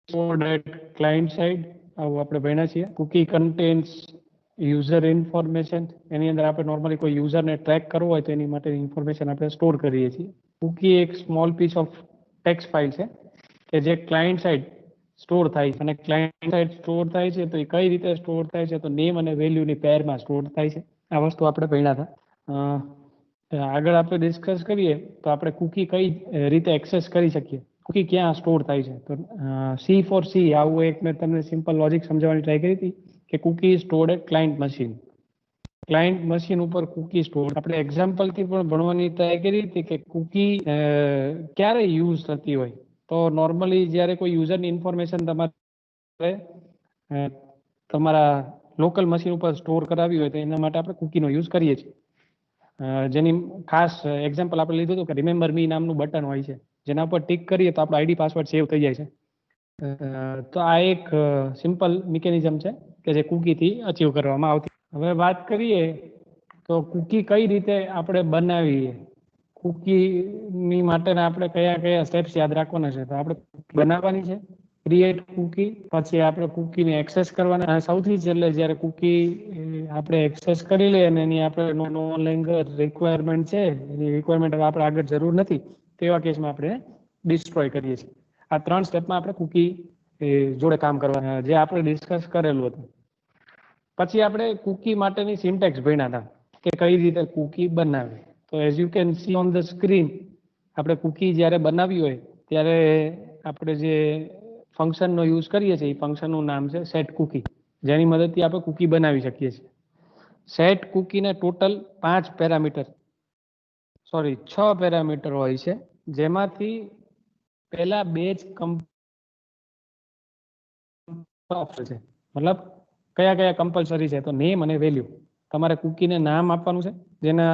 stored at client side. આવું આપણે ભણ્યા છીએ. Cookie contains user information. એની અંદર આપણે normally કોઈ user ને track કરવો હોય તો એની માટે information આપણે store કરીએ છીએ. Cookie એક small piece of text file છે કે જે client side સ્ટોર થાય છે અને ક્લાયન્ટ સાઇડ સ્ટોર થાય છે તો એ કઈ રીતે સ્ટોર થાય છે તો નેમ અને વેલ્યુ ની પેરમાં સ્ટોર થાય છે. આ વસ્તુ આપણે ભણ્યા હતા. આગળ આપણે ડિસ્કસ કરીએ તો આપણે કુકી કઈ રીતે એક્સેસ કરી શકીએ, કુકી ક્યાં સ્ટોર થાય છે. તો સી ફોર સી આવું એક મેં તમને સિમ્પલ લોજિક સમજાવવાની ટ્રાય કરી હતી કે cookie stored at client machine. Client machine ઉપર કુકી સ્ટોર આપણે એક્ઝામ્પલથી પણ ભણવાની ટ્રાય કરી હતી કે કુકી ક્યારે યુઝ થતી હોય. તો નોર્મલી જ્યારે કોઈ યુઝરની ઇન્ફોર્મેશન તમારે તમારા લોકલ મશીન ઉપર સ્ટોર કરાવી હોય તો એના માટે આપણે કુકીનો યુઝ કરીએ છીએ. જેની ખાસ એક્ઝામ્પલ આપણે લીધું હતું કે રિમેમ્બર મી નામનું બટન હોય છે, જેના ઉપર ટિક કરીએ તો આપણો આઈડી પાસવર્ડ સેવ થઈ જાય છે. તો આ એક સિમ્પલ મિકેનિઝમ છે કે જે કુકીથી અચીવ કરવામાં આવતી. હવે વાત કરીએ તો કુકી કઈ રીતે આપણે બનાવીએ, કુકીની માટેના આપણે કયા કયા સ્ટેપ્સ યાદ રાખવાના છે. તો આપણે બનાવવાની છે ક્રિએટ કુકી, પછી આપણે કુકીને એક્સેસ કરવાના. સૌથી છેલ્લે જ્યારે કુકી આપણે એક્સેસ કરી લઈએ અને એની આપણે નો લોંગર રિક્વાયરમેન્ટ છે, એની રિક્વાયરમેન્ટ હવે આપણે આગળ જરૂર નથી તેવા કેસમાં આપણે ડિસ્ટ્રોય કરીએ છીએ. આ 3 સ્ટેપમાં આપણે કુકી જોડે કામ કરવાના જે આપણે ડિસ્કસ કરેલું હતું. પછી આપણે કુકી માટેની સિન્ટેક્સ ભણ્યા હતા કે કઈ રીતે કુકી બનાવી. તો as you can see on the screen આપણે કુકી જ્યારે બનાવી હોય ત્યારે આપણે જે ફંક્શનનો યુઝ કરીએ છીએ એ ફંક્શનનું નામ છે સેટ કુકી, જેની મદદથી આપણે કુકી બનાવી શકીએ છીએ. સેટ કુકીને ટોટલ 6 પેરામીટર હોય છે, જેમાંથી પહેલા 2 જ છે. મતલબ કયા કયા કમ્પલસરી છે તો નેમ અને વેલ્યુ. તમારે કુકીને નામ આપવાનું છે, જેના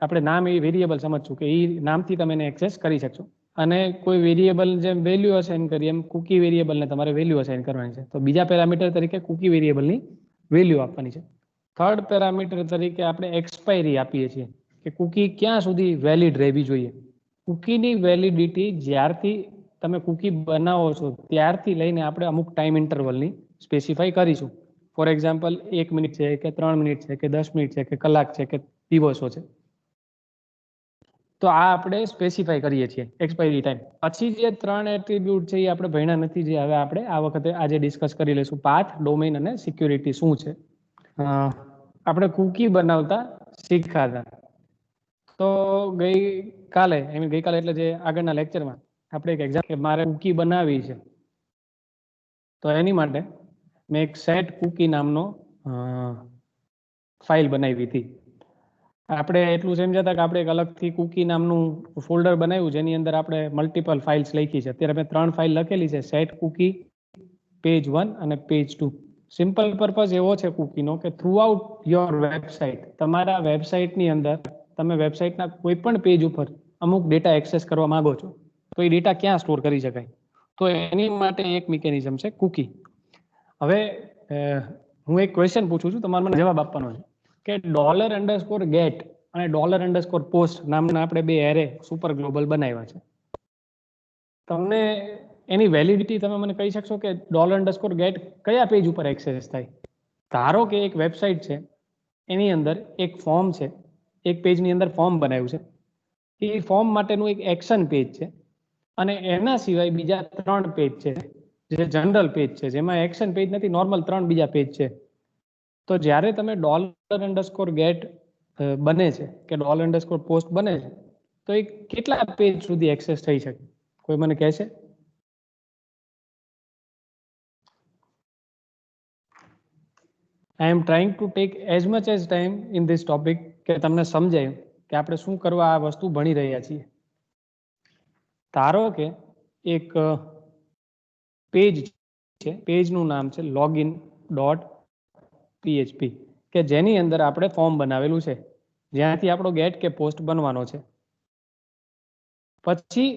આપણે નામ એ વેરિયેબલ સમજશું કે એ નામથી તમે એને એક્સેસ કરી શકશો. અને કોઈ વેરિયેબલ જેમ વેલ્યુ અસાઇન કરીએ એમ કુકી વેરિયેબલને તમારે વેલ્યુ અસાઇન કરવાની છે. તો બીજા પેરામીટર તરીકે કુકી વેરિયેબલની વેલ્યુ આપવાની છે. થર્ડ પેરામીટર તરીકે આપણે એક્સપાયરી આપીએ છીએ કે કુકી ક્યાં સુધી વેલિડ રહેવી જોઈએ. કુકીની વેલિડિટી જ્યારથી તમે કુકી બનાવો છો ત્યારથી લઈને આપણે અમુક ટાઈમ ઇન્ટરવલની સ્પેસિફાઈ કરીશું. ફોર એક્ઝામ્પલ 1 મિનિટ છે કે 3 મિનિટ છે કે 10 મિનિટ છે કે કલાક છે કે દિવસો છે. તો આ આપણે સ્પેસિફાઈ કરીએ છીએ એક્સપાયરી ટાઈમ. પછી જે 3 એટ્રીબ્યુટ છે એ આપણે ભણ્યા નથી, જે હવે આપણે આ વખતે આજે ડિસ્કસ કરી લઈશું. પાથ, ડોમેઇન અને સિક્યુરિટી શું છે. આપણે કુકી બનાવતા શીખ્યા હતા. તો ગઈકાલે એટલે જે આગળના લેક્ચરમાં આપણે એક એક્ઝામ્પલ કે મારે કુકી બનાવી છે તો એની માટે મેં એક સેટ કુકી નામનો ફાઇલ બનાવી હતી. આપણે એટલું સમજ્યા હતા કે આપણે એક અલગથી કુકી નામનું ફોલ્ડર બનાવ્યું જેની અંદર આપણે મલ્ટિપલ ફાઇલ્સ લખી છે. અત્યારે મેં 3 ફાઇલ લખેલી છે, સેટ કુકી, પેજ 1 અને પેજ 2. સિમ્પલ પર્પઝ એવો છે કુકીનો કે થ્રુ આઉટ યોર વેબસાઇટ, તમારા વેબસાઇટની અંદર તમે વેબસાઇટના કોઈ પણ પેજ ઉપર અમુક ડેટા એક્સેસ કરવા માંગો છો તો એ ડેટા ક્યાં સ્ટોર કરી શકાય. તો એની માટે એક મિકેનિઝમ છે કુકી. હવે હું એક ક્વેશ્ચન પૂછું છું, તમારે મને જવાબ આપવાનો છે કે $_get અને $_post નામના આપણે 2 એરે સુપર ગ્લોબલ બનાવ્યા છે. તમને એની વેલિડિટી તમે મને કહી શકશો કે $_get કયા પેજ ઉપર એક્સેસ થાય. ધારો કે એક વેબસાઇટ છે, એની અંદર એક ફોર્મ છે, એક પેજની અંદર ફોર્મ બનાવ્યું છે, એ ફોર્મ માટેનું એક એક્શન પેજ છે અને એના સિવાય બીજા 3 પેજ છે જે જનરલ પેજ છે, જેમાં એક્શન પેજ નથી, નોર્મલ 3 બીજા પેજ છે. તો જ્યારે તમે $_get બને છે કે $_post બને છે તો એ કેટલા પેજ સુધી એક્સેસ થઈ શકે, કોઈ મને કહેશે? I am trying to take as much as time in this topic કે તમને સમજાય કે આપણે શું કરવા આ વસ્તુ ભણી રહ્યા છીએ. ધારો કે એક પેજ છે, પેજનું નામ છે login.php કે જેની અંદર આપણે ફોર્મ બનાવેલું છે, જ્યાંથી આપણો ગેટ કે પોસ્ટ બનવાનો છે. પછી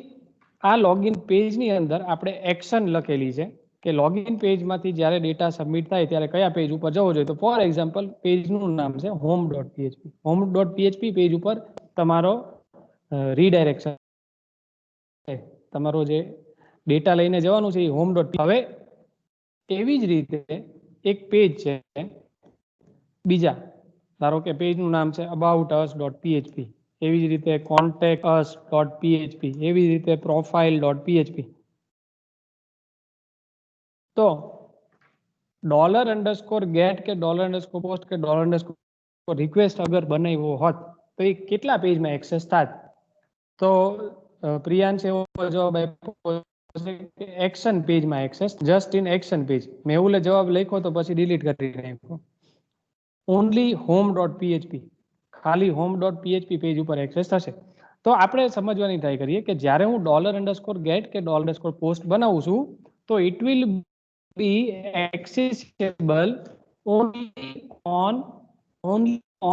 આ લોગિન પેજની અંદર આપણે એક્શન લખેલી છે કે લોગિન પેજમાંથી જ્યારે ડેટા સબમિટ થાય ત્યારે કયા પેજ ઉપર જવો જોઈએ. તો ફોર એક્ઝામ્પલ પેજનું નામ છે home.php. home.php પેજ ઉપર તમારો રીડાયરેક્શન, તમારો જે ડેટા લઈને જવાનું છે એ હોમ ડોટ. હવે એવી જ રીતે એક પેજ છે બીજા, ધારો કે પેજનું નામ છે અબાઉટ અસ ડોટ પીએચપી, એવી જ રીતે કોન્ટેક્ટ અસ ડોટ પીએચપી, એવી જ રીતે પ્રોફાઇલ ડોટ પીએચપી. તો $_get કે $_post કે $_request અગર બનાવ્યો હોત તો એ કેટલા પેજમાં એક્સેસ થાત? તો પ્રિયાંશ એવો જવાબ આપ્યો કે એક્શન પેજમાં access, just in action page. મેં એવું જવાબ લખ્યો તો પછી ડિલીટ કરી નાખ્યો. ઓનલી હોમ ડોટ પીએચપી, ખાલી હોમ ડોટ પીએચપી પેજ ઉપર એક્સેસ થશે. તો આપણે સમજવાની ટ્રાય કરીએ કે જ્યારે હું $_get કે $_post બનાવું છું તો it will be accessible only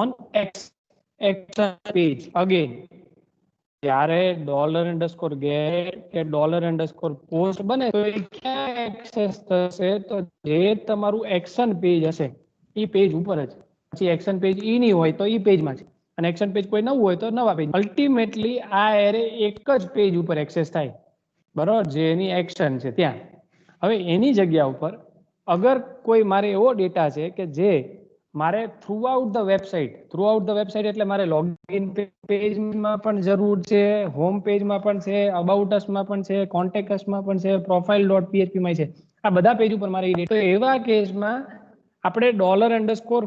on action page. Again, જ્યારે $_get કે $_post બને તો એ ક્યાં એક્સેસ થશે? તો જે તમારું એક્શન પેજ હશે એ પેજ ઉપર જ. પછી એક્શન પેજ ઈ નહીં હોય તો ઈ પેજમાં છે, અને એક્શન પેજ કોઈ નવું હોય તો નવા પેજ. અલ્ટિમેટલી આ એરે એક જ પેજ ઉપર એક્સેસ થાય, બરાબર, જે એની એક્શન છે ત્યાં. હવે એની જગ્યા ઉપર અગર કોઈ મારે એવો ડેટા છે કે જે મારે થ્રુઆઉટ ધ વેબસાઇટ એટલે મારે લોગિન પેજમાં પણ જરૂર છે, હોમ પેજમાં પણ છે, અબાઉટ અસમાં પણ છે, કોન્ટેક્ટ અસમાં પણ છે, પ્રોફાઇલ ડોટ પીએચપીમાં છે, આ બધા પેજ ઉપર મારે તો એવા કેસમાં આપણે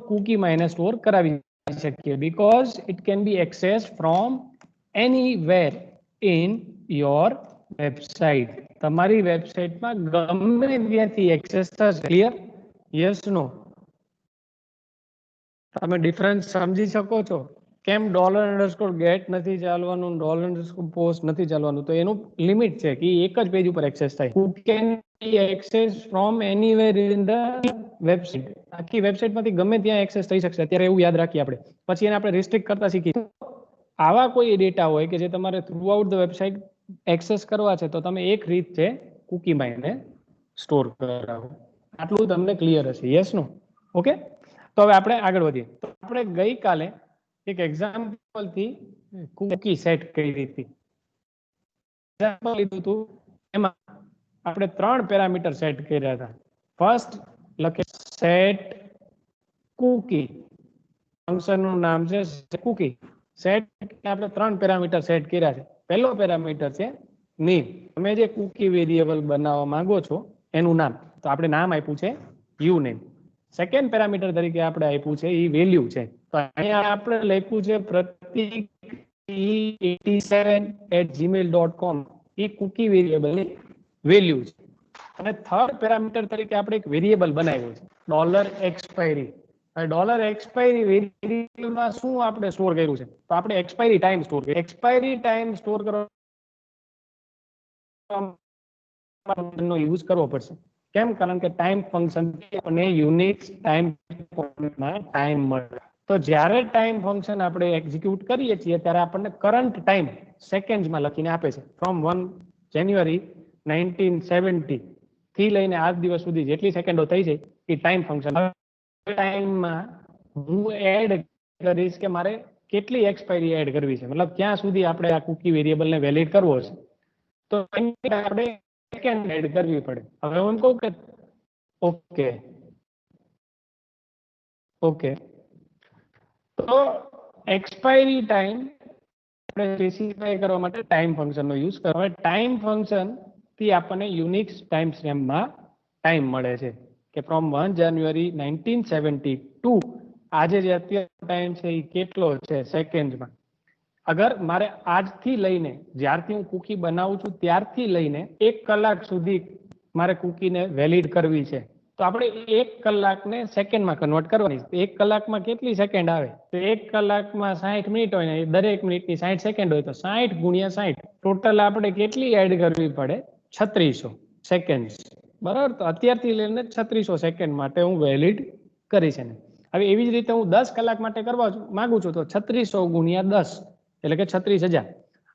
$_cookie માં એને સ્ટોર કરાવી શકીએ, because it can be access from anywhere in your website. તમારી વેબસાઇટમાં ગમે ત્યાંથી એક્સેસ થશે. ક્લિયર? Yes no? તમે ડિફરન્સ સમજી શકો છો કેમ $_get નથી ચાલવાનું, $_post નથી ચાલવાનું? તો એનું લિમિટ છે કે એક જ પેજ ઉપર એક્સેસ થાય. Who can be accessed from anywhere in the website. આખી વેબસાઇટમાંથી ગમે ત્યાં એક્સેસ થઈ શકશે. અત્યારે એવું યાદ રાખીએ આપણે, પછી એને આપણે રિસ્ટ્રિક્ટ કરતા શીખીએ. આવા કોઈ ડેટા હોય કે જે તમારે થ્રુઆઉટ ધ વેબસાઇટ એક્સેસ કરવા છે તો તમે એક રીત છે કુકીમાં એને સ્ટોર કરાવો. આટલું તમને ક્લિયર હશે? Yes no? ઓકે. તો હવે આપણે આગળ વધીએ. તો આપણે ગઈકાલે એક એક્ઝામ્પલથી કુકી સેટ કરી હતી. એક્ઝામ્પલ લીધું હતું, એમાં આપણે 3 પેરામીટર સેટ કર્યા હતા. ફર્સ્ટ લખે સેટ કુકી, ફંક્શનનું નામ છે કુકી. સેટ આપણે 3 પેરામીટર સેટ કર્યા છે. પહેલો પેરામીટર છે નેમ. તમે જે કુકી વેરિયેબલ બનાવવા માંગો છો એનું નામ, તો આપણે નામ આપ્યું છે યુનેમ. સેકન્ડ પેરામીટર તરીકે આપણે આપ્યું છે એ વેલ્યુ છે. તો અહીંયા આપણે લખ્યું છે pratik87@gmail.com. એ કુકી વેરિયેબલની વેલ્યુ છે. અને થર્ડ પેરામીટર તરીકે આપણે એક વેરિયેબલ બનાવ્યું છે $expiry. $expiry વેરિયેબલમાં શું આપણે સ્ટોર કર્યું છે? તો આપણે એક્સપાયરી ટાઈમ સ્ટોર કર્યું. એક્સપાયરી ટાઈમ સ્ટોર કરવાનો યુઝ કરવો પડશે. કેમ? કારણ કે ટાઈમ ફંક્શન આપણને યુનિક ટાઈમ મળે. તો જ્યારે ટાઈમ ફંક્શન આપણે એક્ઝિક્યુટ કરીએ છીએ ત્યારે આપણને કરંટ ટાઈમ સેકન્ડ્સમાં લખીને આપે છે. ફ્રોમ 1 જાન્યુઆરી 1970 થી લઈને આજ દિવસ સુધી જેટલી સેકન્ડો થઈ છે એ ટાઈમ ફંક્શન. ટાઈમમાં હું એડ કરીશ કે મારે કેટલી એક્સપાયરી એડ કરવી છે, મતલબ ક્યાં સુધી આપણે આ કુકી વેરિયેબલને વેલિડ કરવો છે. તો આપણે સેકન્ડ એડ કરવી પડે. હવે હું કહું કે ઓકે, તો એક્સપાયરી ટાઈમ આપણે સ્પેસિફાય કરવા માટે ટાઈમ ફંક્શનનો યુઝ કરો. હવે ટાઈમ ફંક્શન થી આપણને યુનિક ટાઈમ ફ્રેમમાં ટાઈમ મળે છે કે ફ્રોમ 1 જાન્યુઆરી 1972 આજે જે અત્યારે ટાઈમ છે એ કેટલો છે સેકન્ડમાં. અગર મારે આજથી લઈને, જ્યારથી હું કુકી બનાવું છું ત્યારથી લઈને 1 કલાક સુધી મારે કુકીને વેલિડ કરવી છે, તો આપણે 1 કલાકને સેકન્ડમાં કન્વર્ટ કરવાની. 1 કલાકમાં કેટલી સેકન્ડ આવે? તો 1 કલાકમાં 60 મિનિટ હોય ને, દરેક મિનિટની 60 સેકન્ડ હોય, તો 60 ગુણ્યા 60 ટોટલ આપણે કેટલી એડ કરવી પડે? 3600 સેકન્ડ. બરાબર. તો અત્યારથી લઈને 3600 સેકન્ડ માટે હું વેલિડ કરીશ એને. હવે એવી જ રીતે હું 10 કલાક માટે કરવા માંગુ છું તો 3600 ગુણ્યા 10 એટલે કે 36,000.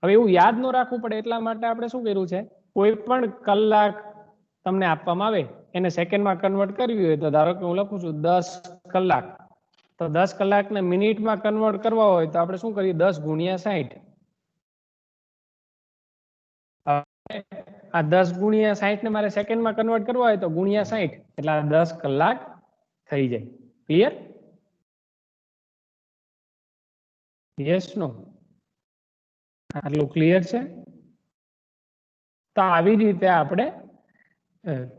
હવે એવું યાદ ન રાખવું પડે એટલા માટે આપણે શું કર્યું છે, કોઈ પણ કલાક તમને આપવામાં આવે એને સેકન્ડમાં કન્વર્ટ કરવી હોય તો ધારો કે હું લખું છું 10 કલાક, તો 10 કલાકને મિનિટમાં કન્વર્ટ કરવા હોય તો આપણે શું કરીએ? 10 ગુણ્યા 60. આ 10 ગુણ્યા 60 ને મારે સેકન્ડમાં કન્વર્ટ કરવા હોય તો ગુણ્યા 60 એટલે આ 10 કલાક થઈ જાય. ક્લિયર? Yes no? આટલું ક્લિયર છે? તો આવી રીતે આપણે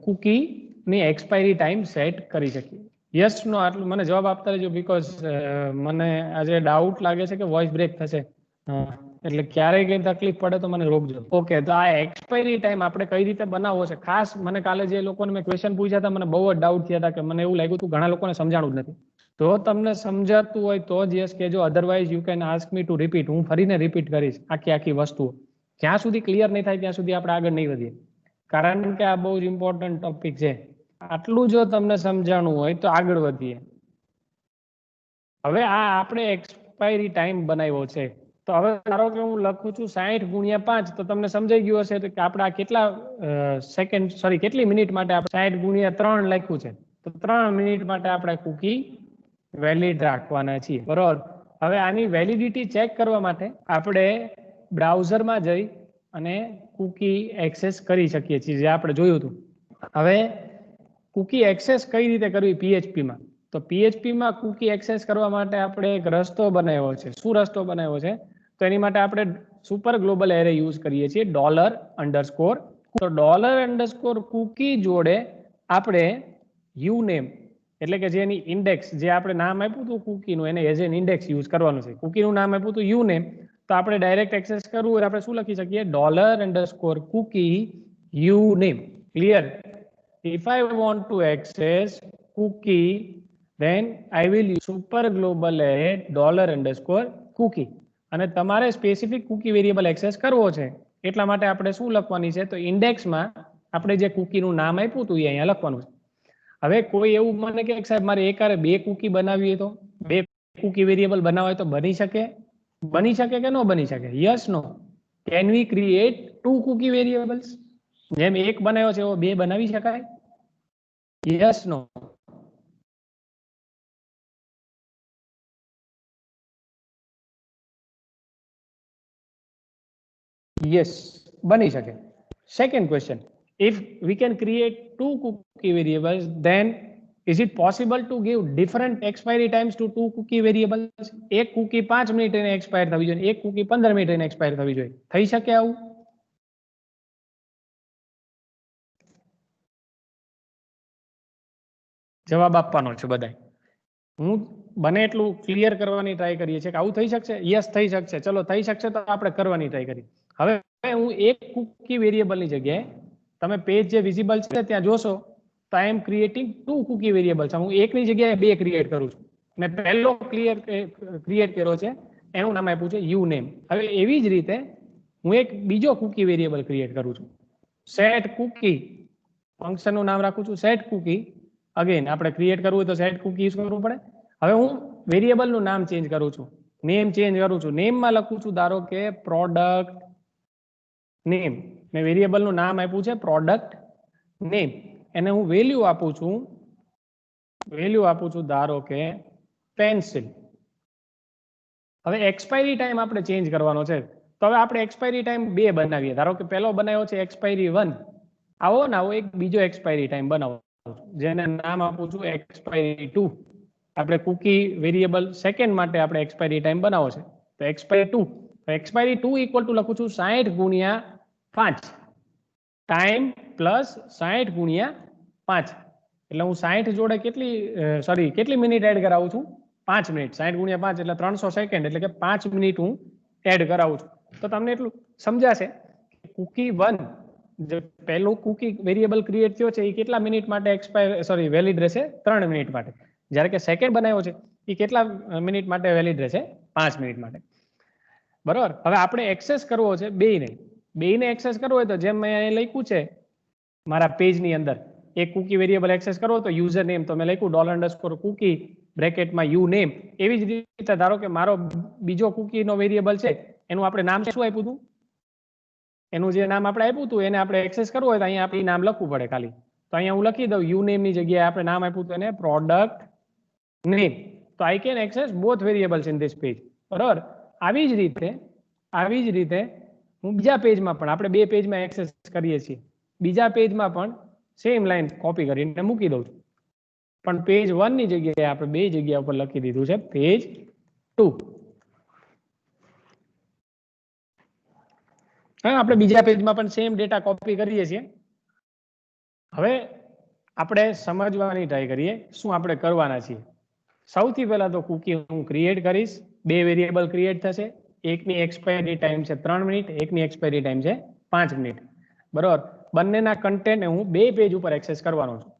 કુકી ની એક્સપાયરી ટાઈમ સેટ કરી શકીએ. Yes no? આટલું મને જવાબ આપતા રહેજો, બીકોઝ મને આજે ડાઉટ લાગે છે કે વોઇસ બ્રેક થશે. એટલે ક્યારેય કઈ તકલીફ પડે તો મને રોકજો. ઓકે, તો આ એક્સપાયરી ટાઈમ આપણે કઈ રીતે બનાવવો છે, ખાસ મને કાલે જે લોકોને મેં ક્વેશ્ચન પૂછ્યા હતા મને બહુ જ ડાઉટ થયા હતા કે મને એવું લાગ્યું હતું ઘણા લોકોને સમજાણું જ નથી. જો તમને સમજાતું હોય તો જ યસ કહેજો, otherwise you can ask me to repeat. હું ફરીને રિપીટ કરીશ આખી વસ્તુઓ. જ્યાં સુધી ક્લિયર નહીં થાય ત્યાં સુધી આપણે આગળ નહીં વધીએ, કારણ કે આ બહુ જ ઇમ્પોર્ટન્ટ ટોપિક છે. આટલું જો તમને સમજાણું હોય તો આગળ વધીએ. હવે આ આપણે એક્સપાયરી ટાઈમ બનાવ્યો છે, તો હવે ધારો કે હું લખું છું 60 ગુણ્યા 5, તો તમને સમજાઈ ગયું હશે કે આપણે આ કેટલા સેકન્ડ સોરી કેટલી મિનિટ માટે આપણે 60 ગુણ્યા 3 લખ્યું છે, તો 3 મિનિટ માટે આપણે કુકી વેલિડ રાખવાના છીએ. બરોબર. હવે આની વેલિડિટી ચેક કરવા માટે આપણે બ્રાઉઝરમાં જઈ અને કુકી એક્સેસ કરી શકીએ છીએ, જે આપણે જોયું હતું. હવે કુકી એક્સેસ કઈ રીતે કરવી PHP-માં? તો PHP-માં કુકી એક્સેસ કરવા માટે આપણે એક રસ્તો બનાવ્યો છે. શું રસ્તો બનાવ્યો છે? તો એની માટે આપણે સુપર ગ્લોબલ એરે યુઝ કરીએ છીએ, $_. તો $_ કુકી જોડે આપણે uName એટલે કે જેની ઇન્ડેક્સ, જે આપણે નામ આપ્યું હતું કુકીનું, એને એઝ એન ઇન્ડેક્સ યુઝ કરવાનું છે. કુકીનું નામ આપ્યું હતું uName, તો આપણે ડાયરેક્ટ એક્સેસ કરવું હોય આપણે શું લખી શકીએ? $_ cookie uName. Clear? If I want to access cookie, then I will use super global array $_ cookie. અને તમારે સ્પેસિફિક કુકી વેરિયેબલ એક્સેસ કરવો છે એટલા માટે આપણે શું લખવાની છે? તો ઇન્ડેક્સમાં આપણે જે કુકીનું નામ આપ્યું હતું એ અહીંયા લખવાનું છે. હવે કોઈ એવું મને કે સાહેબ મારે એકારે 2 કુકી બનાવવી હોય, તો 2 કુકી વેરિયેબલ બનાવવા હોય તો બની શકે? બની શકે કે ન બની શકે? Yes no? Can we create 2 cookie variables? જેમ એક બનાવ્યો છે એવો 2 બનાવી શકાય? Yes no? યસ, બની શકે. Second question, if we can create 2 cookie variables, then is it possible to give different expiry times to 2 cookie variables? એક કુકી 5 મિનિટ એને એક્સપાયર થવી જોઈએ, એક કુકી 15 મિનિટ એને એક્સપાયર થવી જોઈએ. થઈ શકે આવું? જવાબ આપવાનો છે બધાય. હું બને એટલું ક્લિયર કરવાની ટ્રાય કરીએ છીએ કે આવું થઈ શકશે. યસ, થઈ શકશે. ચલો થઈ શકશે તો આપણે કરવાની ટ્રાય કરીએ. હવે હું એક કુકી વેરિયેબલની જગ્યાએ તમે પેજ જે વિઝિબલ છે ત્યાં જોશો તો આઈ એમ ક્રિએટિંગ 2 કુકી વેરિયેબલ્સ. હું એકની જગ્યાએ 2 ક્રિએટ કરું છું. મેં પહેલો ક્રિએટ કર્યો છે એનું નામ આપ્યું છે uName. હવે એવી જ રીતે હું એક બીજો કુકી વેરિયેબલ ક્રિએટ કરું છું, સેટ કુકી. ફંક્શનનું નામ રાખું છું સેટ કુકી. અગેન આપણે ક્રિએટ કરવું હોય તો સેટ કુકી યુઝ કરવું પડે. હવે હું વેરિયેબલનું નામ ચેન્જ કરું છું, નેમ ચેન્જ કરું છું. નેમમાં લખું છું ધારો કે પ્રોડક્ટ નેમ. મેં વેરિયેબલનું નામ આપ્યું છે પ્રોડક્ટ નેમ. એને હું વેલ્યુ આપું છું ધારો કે પેન્સિલ. હવે એક્સપાયરી ટાઈમ આપણે ચેન્જ કરવાનો છે, તો હવે આપણે એક્સપાયરી ટાઈમ 2 બનાવીએ. ધારો કે પહેલો બનાવ્યો છે એક્સપાયરી 1. આવો એક બીજો એક્સપાયરી ટાઈમ બનાવો જેને નામ આપું છું એક્સપાયરી 2. આપણે કુકી વેરિયેબલ સેકન્ડ માટે આપણે એક્સપાયરી ટાઈમ બનાવો છે, તો એક્સપાયરી 2. એક્સપાયરી 2 ઇક્વલ ટુ લખું છું 60 ગુણ્યા 5 ટાઈમ પ્લસ 60 ગુણ્યા 5. એટલે હું 60 જોડે કેટલી મિનિટ એડ કરાવું છું? 5 મિનિટ. 60 ગુણ્યા 5 એટલે 300 સેકન્ડ, એટલે કે 5 મિનિટ હું એડ કરાવું છું. તો તમને એટલું સમજાશે કુકી 1 જે પહેલું કુકી વેરિયેબલ ક્રિએટ થયો છે એ કેટલા મિનિટ માટે વેલિડ રહેશે? 3 મિનિટ માટે. જ્યારે કે સેકન્ડ બનાવ્યો છે એ કેટલા મિનિટ માટે વેલિડ રહેશે? 5 મિનિટ માટે. બરોબર. હવે આપણે એક્સેસ કરવો છે બેયને એક્સેસ કરવો હોય તો જેમ મેં અહીં લખ્યું છે મારા પેજની અંદર, એક કુકી વેરિયેબલ એક્સેસ કરવો તો યુઝર નેમ, તો મેં લખ્યું $_ cookie બ્રેકેટમાં uName. એવી જ રીતે ધારો કે મારો બીજો કુકીનો વેરિયેબલ છે એનું આપણે નામ શું આપ્યું હતું? એનું જે નામ આપણે આપ્યું હતું એને આપણે એક્સેસ કરવું હોય તો અહીંયા આપણે નામ લખવું પડે ખાલી. તો અહીંયા હું લખી દઉં uName ની જગ્યાએ આપણે નામ આપ્યું હતું એને પ્રોડક્ટ નેમ. તો I can access both variables in this page. બરાબર. આવી જ રીતે હું બીજા પેજમાં પણ આપણે 2 પેજમાં એક્સેસ કરીએ છીએ, બીજા પેજમાં પણ સેમ લાઈન કોપી કરીને મૂકી દઉં છું, પણ પેજ 1 ની જગ્યાએ આપણે 2 જગ્યા ઉપર લખી દીધું છે પેજ 2. હા, આપણે બીજા પેજમાં પણ સેમ ડેટા કોપી કરીએ છીએ. હવે આપણે સમજવાની ટ્રાય કરીએ શું આપણે કરવાના છીએ. સૌથી પહેલા તો કુકી હું ક્રિએટ કરીશ, 2 વેરિયેબલ ક્રિએટ થશે, એકની એક્સપાયરી ટાઈમ છે 3 મિનિટ, એકની એક્સપાયરી ટાઈમ છે 5 મિનિટ, બરોબર. બંનેના કન્ટેન્ટ હું 2 પેજ ઉપર એક્સેસ કરવાનો છું.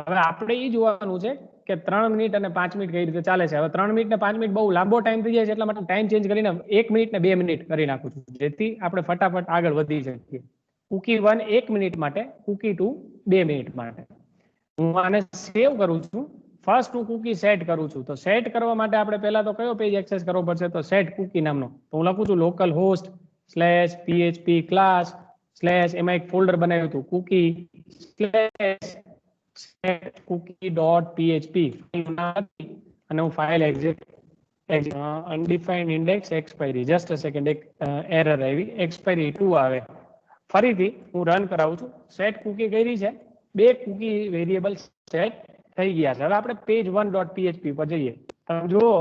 હવે આપણે એ જોવાનું છે કે 3 મિનિટ અને 5 મિનિટ કઈ રીતે ચાલે છે. હવે 3 મિનિટ ને 5 મિનિટ બહુ લાંબો ટાઈમ થઈ જાય છે, એટલા માટે ટાઈમ ચેન્જ કરીને 1 મિનિટ ને 2 મિનિટ કરી નાખું છું, જેથી આપણે ફટાફટ આગળ વધી શકીએ. કુકી 1 1 મિનિટ માટે, કુકી 2 2 મિનિટ માટે. હું આને સેવ કરું છું. ફર્સ્ટ હું કુકી સેટ કરું છું. તો સેટ કરવા માટે આપણે પહેલા તો કયો પેજ એક્સેસ કરવો પડશે, તો સેટ કુકી નામનો. તો હું લખું છું લોકલ હોસ્ટ /php ક્લાસ / એમાં એક ફોલ્ડર બનાવ્યું હતું કુકી /cookie.php અને હું file exit undefined index expiry, just a second, એક એરર આવી, એક્સપાયરી 2 આવે. ફરીથી હું રન કરાવું છું. સેટ કુકી કરી છે, 2 કુકી વેરિયેબલ સેટ થઈ ગયા છે. હવે આપણે પેજ 1.php પર જઈએ. તમે જુઓ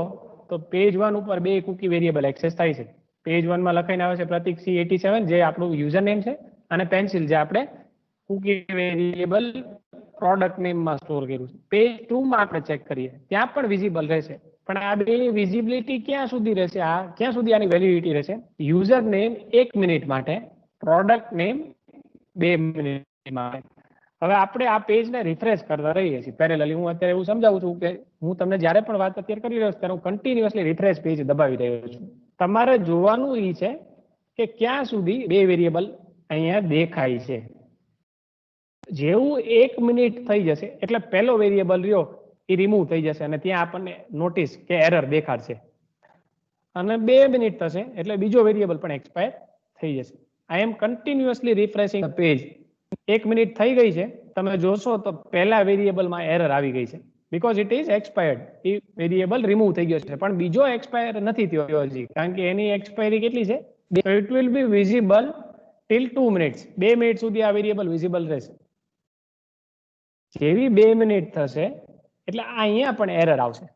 તો પેજ 1 ઉપર 2 કુકી વેરિયેબલ એક્સેસ થાય છે. પેજ 1 માં લખાઈને આવે છે પ્રતીક C87, જે આપણું યુઝર નેમ છે, અને પેન્સિલ જે આપણે કુકી વેરિયેબલ પ્રોડક્ટ નેમમાં સ્ટોર કર્યું છે. પેજ 2 માં આપણે ચેક કરીએ, ત્યાં પણ વિઝિબલ રહેશે. પણ આ બે વિઝિબિલિટી ક્યાં સુધી રહેશે, આ ક્યાં સુધી આની વેલિડિટી રહેશે? યુઝર નેમ 1 મિનિટ માટે, પ્રોડક્ટ નેમ 2 મિનિટ માટે. હવે આપણે આ પેજને રિફ્રેશ કરતા રહીએ છીએ પેરેલલી. હું અત્યારે એવું સમજાવું છું કે હું તમને જ્યારે પણ વાત અત્યારે કરી રહ્યો છું ત્યારે હું કન્ટિન્યુઅસલી રિફ્રેશ પેજ દબાવી રહ્યો છું. તમારે જોવાનું એ છે કે ક્યાં સુધી 2 વેરિયેબલ અહીંયા દેખાય છે. જેવું 1 મિનિટ થઈ જશે એટલે પહેલો વેરિયેબલ રહ્યો એ રિમૂવ થઈ જશે અને ત્યાં આપણને નોટિસ કે એરર દેખાડશે. અને 2 મિનિટ થશે એટલે બીજો વેરિયેબલ પણ એક્સપાયર થઈ જશે. I am continuously refreshing the page. 1 minute થઈ ગઈ છે, તમે જોશો તો પહેલા વેરિયેબલમાં એરર આવી ગઈ છે, because it is expired. A variable remove થઈ ગયો છે, પણ બીજો એક્સપાયર નથી થયો હજી, કારણ કે એની એક્સપાયરી કેટલી છે? It will be visible till 2 minutes. 2 minute સુધી આ વેરિયેબલ વિઝિબલ રહેશે. જેવી 2 મિનિટ થશે એટલે અહીંયા પણ એરર આવશે.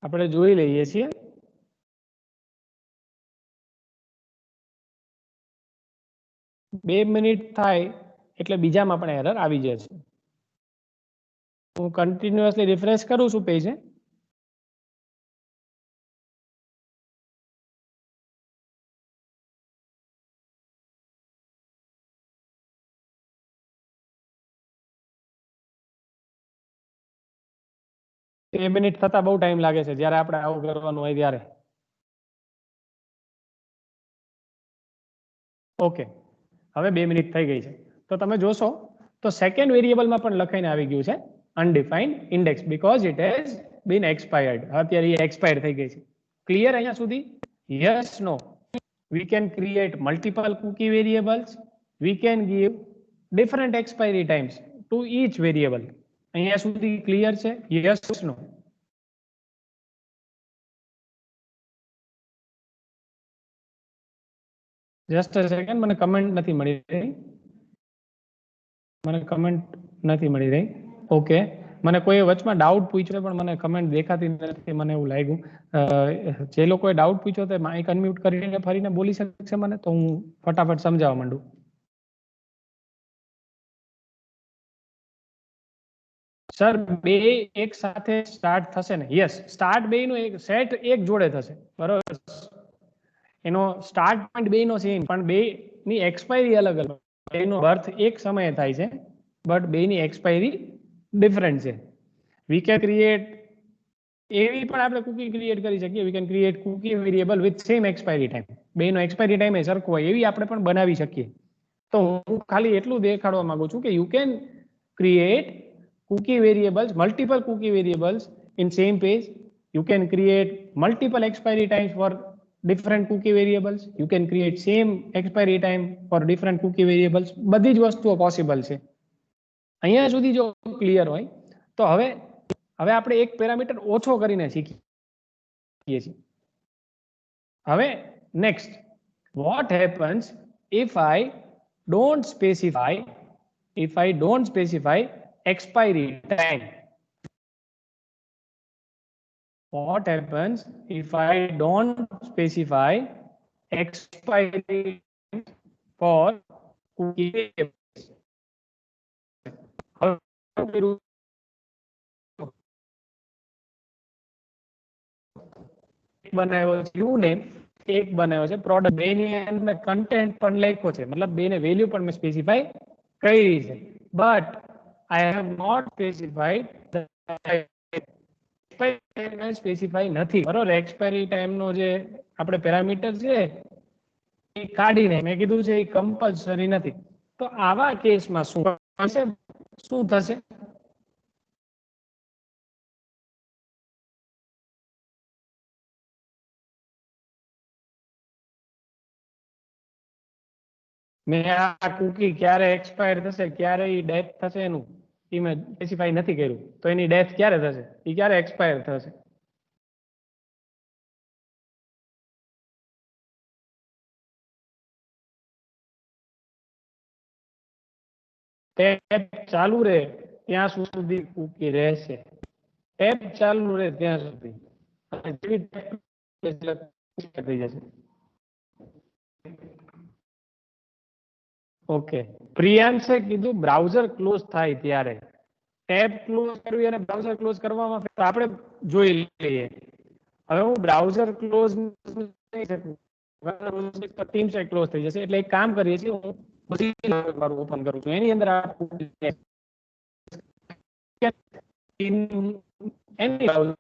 આપણે જોઈ લઈએ છીએ. બે મિનિટ થાય એટલે બીજામાં પણ એરર આવી જશે. હું કન્ટિન્યુઅસલી રિફ્રેશ કરું છું પેજને. બે મિનિટ થતા બહુ ટાઈમ લાગે છે જ્યારે આપણે આવું કરવાનું હોય ત્યારે. ઓકે, હવે 2 મિનિટ થઈ ગઈ છે. તો તમે જોશો તો સેકન્ડ વેરિયેબલમાં પણ લખાઈને આવી ગયું છે undefined index, because it has been expired. અત્યારે એ એક્સપાયર થઈ ગઈ છે. ક્લિયર અહીંયા સુધી? Yes, no? We can create multiple cookie variables. We can give different expiry times to each variable. અહીંયા સુધી ક્લિયર છે? Yes, no? Just a second, મને કમેન્ટ નથી મળી રહી. મને કમેન્ટ નથી મળી રહી. ઓકે, મને કોઈ વચમાં ડાઉટ પૂછ્યો પણ મને કમેન્ટ દેખાતી નથી. મને એવું લાગ્યું જે લોકોએ ડાઉટ પૂછ્યો તો માઇક અનમ્યુટ કરીને ફરીને બોલી શકશે મને, તો હું ફટાફટ સમજાવવા માંડું. સર, 2 એક સાથે સ્ટાર્ટ થશે ને? યસ, સ્ટાર્ટ 2 નો એક સેટ એક જોડે થશે, બરોબર. એનો સ્ટાર્ટ પોઈન્ટ 2 નો સેમ, પણ 2 ની એક્સપાયરી અલગ અલગ. એનો બર્થ એક સમયે થાય છે, બટ 2 ની એક્સપાયરી ડિફરન્ટ છે. વી કેન ક્રિએટ, એવી પણ આપણે કુકી ક્રિએટ કરી શકીએ. We can create cookie variable with same expiry time. 2 નો એક્સપાયરી ટાઈમ એ સરખો હોય એવી આપણે પણ બનાવી શકીએ. તો હું ખાલી એટલું દેખાડવા માંગુ છું કે you can create cookie variables, multiple cookie variables in same page. You can create multiple expiry times for different cookie variables. You can create same expiry time for different cookie variables. બધી જ વસ્તુઓ possible છે. અહીંયા સુધી જો clear હોય તો હવે આપણે એક પેરામીટર ઓછો કરીને શીખીએ છીએ. હવે Next, what happens if I don't specify expiry time? What happens if I don't specify expiry time for cookie variables? હવે શું કર્યું? એક બનાવ્યો છે યુનેમ, એક બનાવ્યો છે પ્રોડક્ટ. બેની અંદર મેં કન્ટેન્ટ પણ લખ્યો છે, મતલબ બેને વેલ્યુ પણ મેં સ્પેસિફાઈ કરી છે. But I have not specified specify નથી, બરોબર. એક્સપાયરી ટાઈમ નો જે આપણે પેરામીટર છે એ કાઢીને મેં કીધું છે એ કમ્પલસરી નથી. તો આવા કેસમાં શું થશે? શું થશે? મેં આ કુકી ક્યારે એક્સપાયર થશે, ક્યારે એ ડેથ થશે એનું એ મેં સ્પેસિફાઈ નથી કર્યું. તો એની ડેથ ક્યારે થશે, એ ક્યારે એક્સપાયર થશે? ટેપ ચાલુ રહે ત્યાં સુધી કુકી રહેશે. ટેપ ચાલુ રહે ત્યાં સુધી. થઈ જશે. ઓકે, પ્રિયાંશે કીધું બ્રાઉઝર ક્લોઝ થાય ત્યારે. ટેબ ક્લોઝ કરવી અને બ્રાઉઝર ક્લોઝ કરવામાં આપણે જોઈ લઈએ. હવે હું બ્રાઉઝર ક્લોઝ નહીં શકું, ટીમ્સ ક્લોઝ થઈ જશે. એટલે એક કામ કરીએ છીએ, હું મારું ઓપન કરું છું, એની અંદર એની બ્રાઉઝર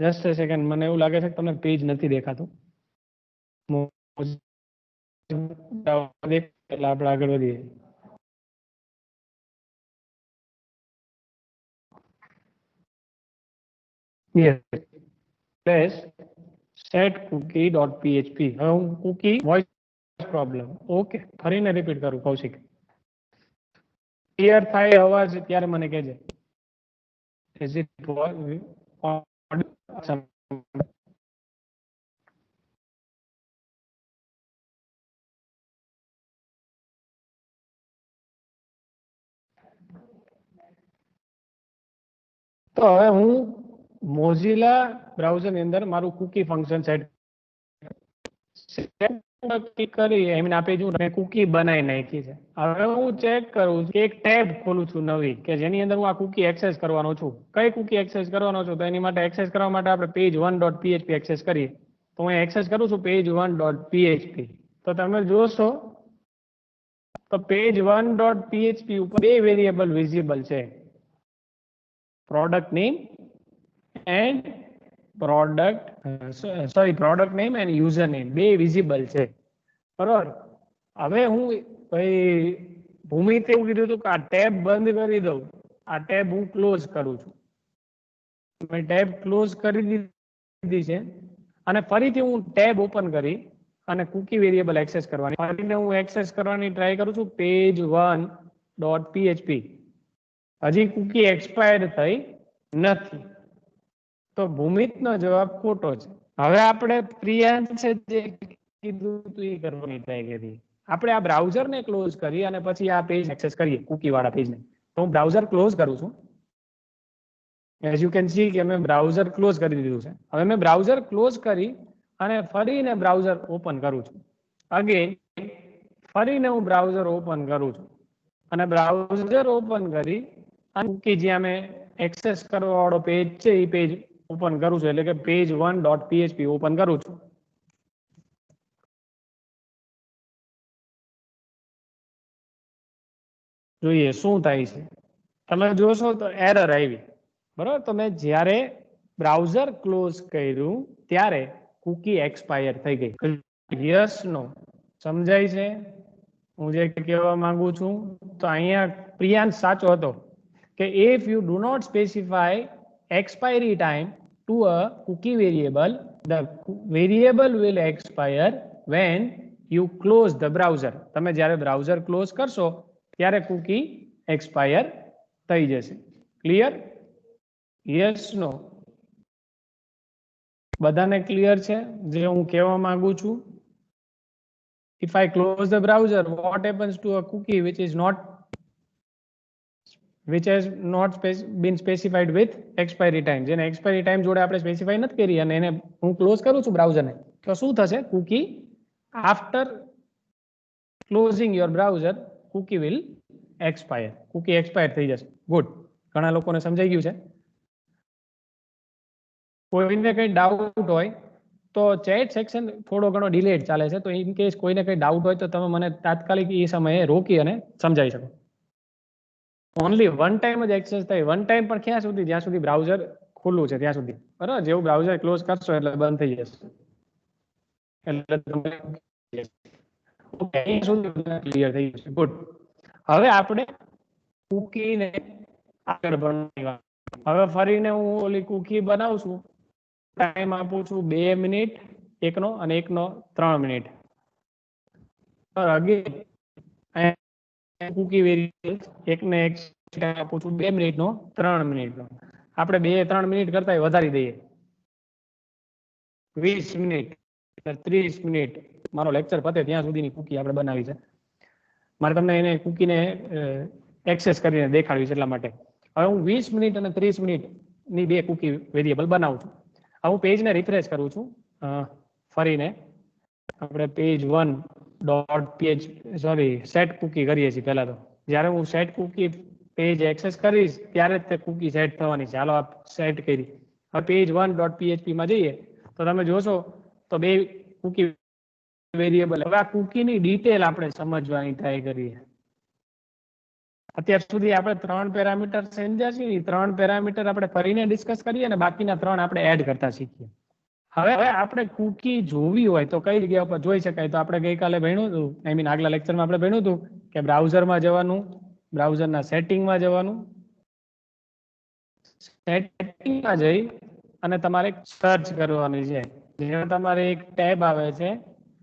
જસ્ટ અ સેકન્ડ, મને એવું લાગે છે કે તમને પેજ નથી દેખાતું. એટલે આપણે આગળ વધીએ. yes set cookie dot php. હવે હું cookie voice problem, ઓકે, ફરીને રિપીટ કરું કૌશિક. ક્લિયર થાય અવાજ ત્યારે મને કહેજે. is it તો હવે હું મોઝિલા બ્રાઉઝર ની અંદર મારું કુકી ફંક્શન સેટ કરી એમને આપી દઉં, કુકી બનાવી નાખી છે. હવે હું ચેક કરું છું, એક ટેબ ખોલું છું નવી, કે જેની અંદર હું આ કુકી એક્સેસ કરવાનો છું. કઈ કુકી એક્સેસ કરવાનો છું? તો એની માટે એક્સેસ કરવા માટે આપણે પેજ 1.php એક્સેસ કરીએ. તો હું એક્સેસ કરું છું પેજ 1.php. તો તમે જોશો તો પેજ 1.php ઉપર બે વેરિયેબલ વિઝિબલ છે, product name and product name and user name બે વિઝિબલ છે, બરોબર. હવે હું ભાઈ ભૂમિતે એવું કીધું હતું કે આ ટેબ બંધ કરી દઉં, આ ટેબ હું ક્લોઝ કરું છું. મેં ટેબ ક્લોઝ કરી દીધી છે અને ફરીથી હું ટેબ ઓપન કરી અને કુકી વેરિયેબલ એક્સેસ કરવાની, ફરીને હું એક્સેસ કરવાની ટ્રાય કરું છું પેજ 1.php. હજી કુકી એક્સપાયર થઈ નથી. તો ભૂમિતનો જવાબ ખોટો છે. હવે આપણે પ્રિયાંશે જે કીધું હતું એ કરવાની ટ્રાય કરી. આપણે આ બ્રાઉઝરને ક્લોઝ કરી અને પછી આ પેજ એક્સેસ કરીએ, કુકી વાળા પેજને. તો હું બ્રાઉઝર ક્લોઝ કરું છું. એઝ યુ કેન સી કે મેં બ્રાઉઝર ક્લોઝ કરી દીધું છે. હવે મેં બ્રાઉઝર ક્લોઝ કરી અને ફરીને બ્રાઉઝર ઓપન કરું છું. અગેન ફરીને હું બ્રાઉઝર ઓપન કરું છું અને બ્રાઉઝર ઓપન કરી અને કુકી જ્યાં મેં એક્સેસ કરવા વાળો પેજ છે એ પેજ ઓપન કરું છું, એટલે કે પેજ 1.php ઓપન કરું છું. જોઈએ શું થાય છે. તમે જોશો તો એરર આવી, બરોબર. તો મેં જ્યારે બ્રાઉઝર ક્લોઝ કર્યું ત્યારે કુકી એક્સપાયર થઈ ગઈ. યસ નો સમજાય છે હું જે કહેવા માંગુ છું? તો અહીંયા પ્રિયાંશ સાચો હતો કે if you do not specify expiry time to a cookie variable, the variable will expire when you close the browser. તમે જ્યારે બ્રાઉઝર ક્લોઝ કરશો ત્યારે કુકી એક્સપાયર થઈ જશે. ક્લિયર? Yes no? બધાને ક્લિયર છે જે હું કહેવા માંગુ છું? If I close the browser, what happens to a cookie which has not been specified with expiry time? જેને expiry time જોડે આપણે સ્પેસિફાઈ નથી કરી અને એને હું ક્લોઝ કરું છું બ્રાઉઝરને, તો શું થશે? Cookie after closing your browser cookie will expire. Cookie expire થઈ જશે. ગુડ. ઘણા લોકોને સમજાઈ ગયું છે? કોઈને કંઈ ડાઉટ હોય તો ચેટ સેક્શન થોડો ઘણો ડિલેટ ચાલે છે, તો ઇન કેસ કોઈને કંઈ ડાઉટ હોય તો તમે મને તાત્કાલિક એ સમયે રોકી અને સમજાવી શકો. ઓનલી વન ટાઈમ જ એક્સેસ થાય. વન ટાઈમ પણ ક્યાં સુધી? જ્યાં સુધી બ્રાઉઝર ખુલ્લું છે ત્યાં સુધી. બરાબર? જેવું બ્રાઉઝર ક્લોઝ કરશો એટલે બંધ થઈ જશે. એટલે ક્લિયર થઈ જશે. ગુડ. હવે આપણે કુકીને આગળ બનાવવા. હવે ફરીને હું ઓલી કુકી બનાવું છું. ટાઈમ આપું છું 2 મિનિટ એકનો અને એકનો 3 મિનિટ. કુકી વેરિયેબલ એકને એક ટાઈમ આપું છું 2 મિનિટનો 3 મિનિટનો. આપણે 2-3 મિનિટ કરતા વધારી દઈએ. 20 મિનિટ 30 મિનિટ મારો લેક્ચર પતે ત્યાં સુધીની કુકી આપણે બનાવી છે. મારે તમને એને કુકીને એક્સેસ કરીને દેખાડવી છે એટલા માટે. હવે હું 20 મિનિટ અને 30 મિનિટની 2 કુકી વેરિયેબલ બનાવું છું. હવે હું પેજને રિફ્રેશ કરું છું ફરીને. આપણે પેજ 1.php સેટ કુકી કરીએ છીએ પહેલા તો. જ્યારે હું સેટ કુકી પેજ એક્સેસ કરીશ ત્યારે જ તે કુકી સેટ થવાની છે. હાલો આપ સેટ કરી. હવે પેજ 1.php માં જઈએ તો તમે જોશો તો 2 કુકી વેરિયેબલ. હવે આ કુકીની ડિટેલ આપણે સમજવાની ટ્રાય કરીએ. અત્યાર સુધી આપણે 3 પેરામીટર સમજ્યા છીએ. 3 પેરામીટર આપણે ફરીને ડિસ્કસ કરીએ અને બાકીના 3 આપણે એડ કરતા શીખીએ. હવે આપણે કુકી જોવી હોય તો કઈ જગ્યા ઉપર જોઈ શકાય? તો આપણે ગઈકાલે ભણ્યું હતું, આઈ મીન આગલા લેક્ચરમાં આપણે ભણ્યું હતું કે બ્રાઉઝરમાં જવાનું, બ્રાઉઝરના સેટિંગમાં જવાનું, સેટિંગમાં જઈ અને તમારે સર્ચ કરવાની છે. જેમાં તમારે એક ટેબ આવે છે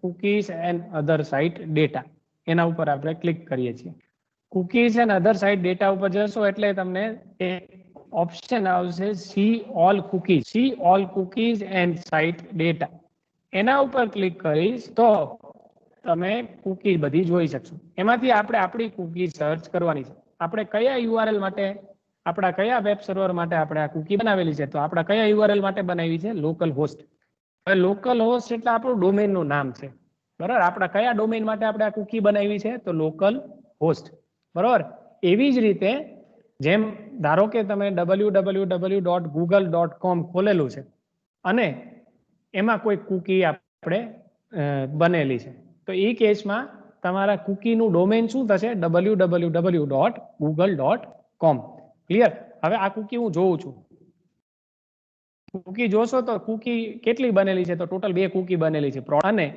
cookies and other site data. એના ઉપર આપણે ક્લિક કરીએ છીએ. Cookies and other site data ઉપર જશો એટલે તમને ઓપ્શન આવશે C all cookies. C all cookies and site data. એના ઉપર ક્લિક કરીશ તો તમે કુકી બધી જોઈ શકશો. એમાંથી આપણે આપણી કુકી સર્ચ કરવાની છે. આપણે કયા યુઆરએલ માટે, આપણા કયા વેબ સર્વર માટે આપણે આ કુકી બનાવેલી છે? તો આપણા કયા યુઆરએલ માટે બનાવી છે? Local host. હવે લોકલ હોસ્ટ એટલે આપણું ડોમેનનું નામ છે. બરાબર? આપણા કયા ડોમેન માટે આપણે આ કુકી બનાવી છે? તો લોકલ હોસ્ટ. બરાબર? એવી જ રીતે જેમ ધારો કે તમે www.google.com ખોલેલું છે અને એમાં કોઈ કુકી આપણે બનેલી છે, તો એ કેસમાં તમારા કુકીનું ડોમેન શું થશે? www.google.com. ક્લિયર? હવે આ કુકી હું જોઉં છું. કુકી જોશો તો કુકી કેટલી બનેલી છે? તો ટોટલ 2 કુકી બનેલી છે. અને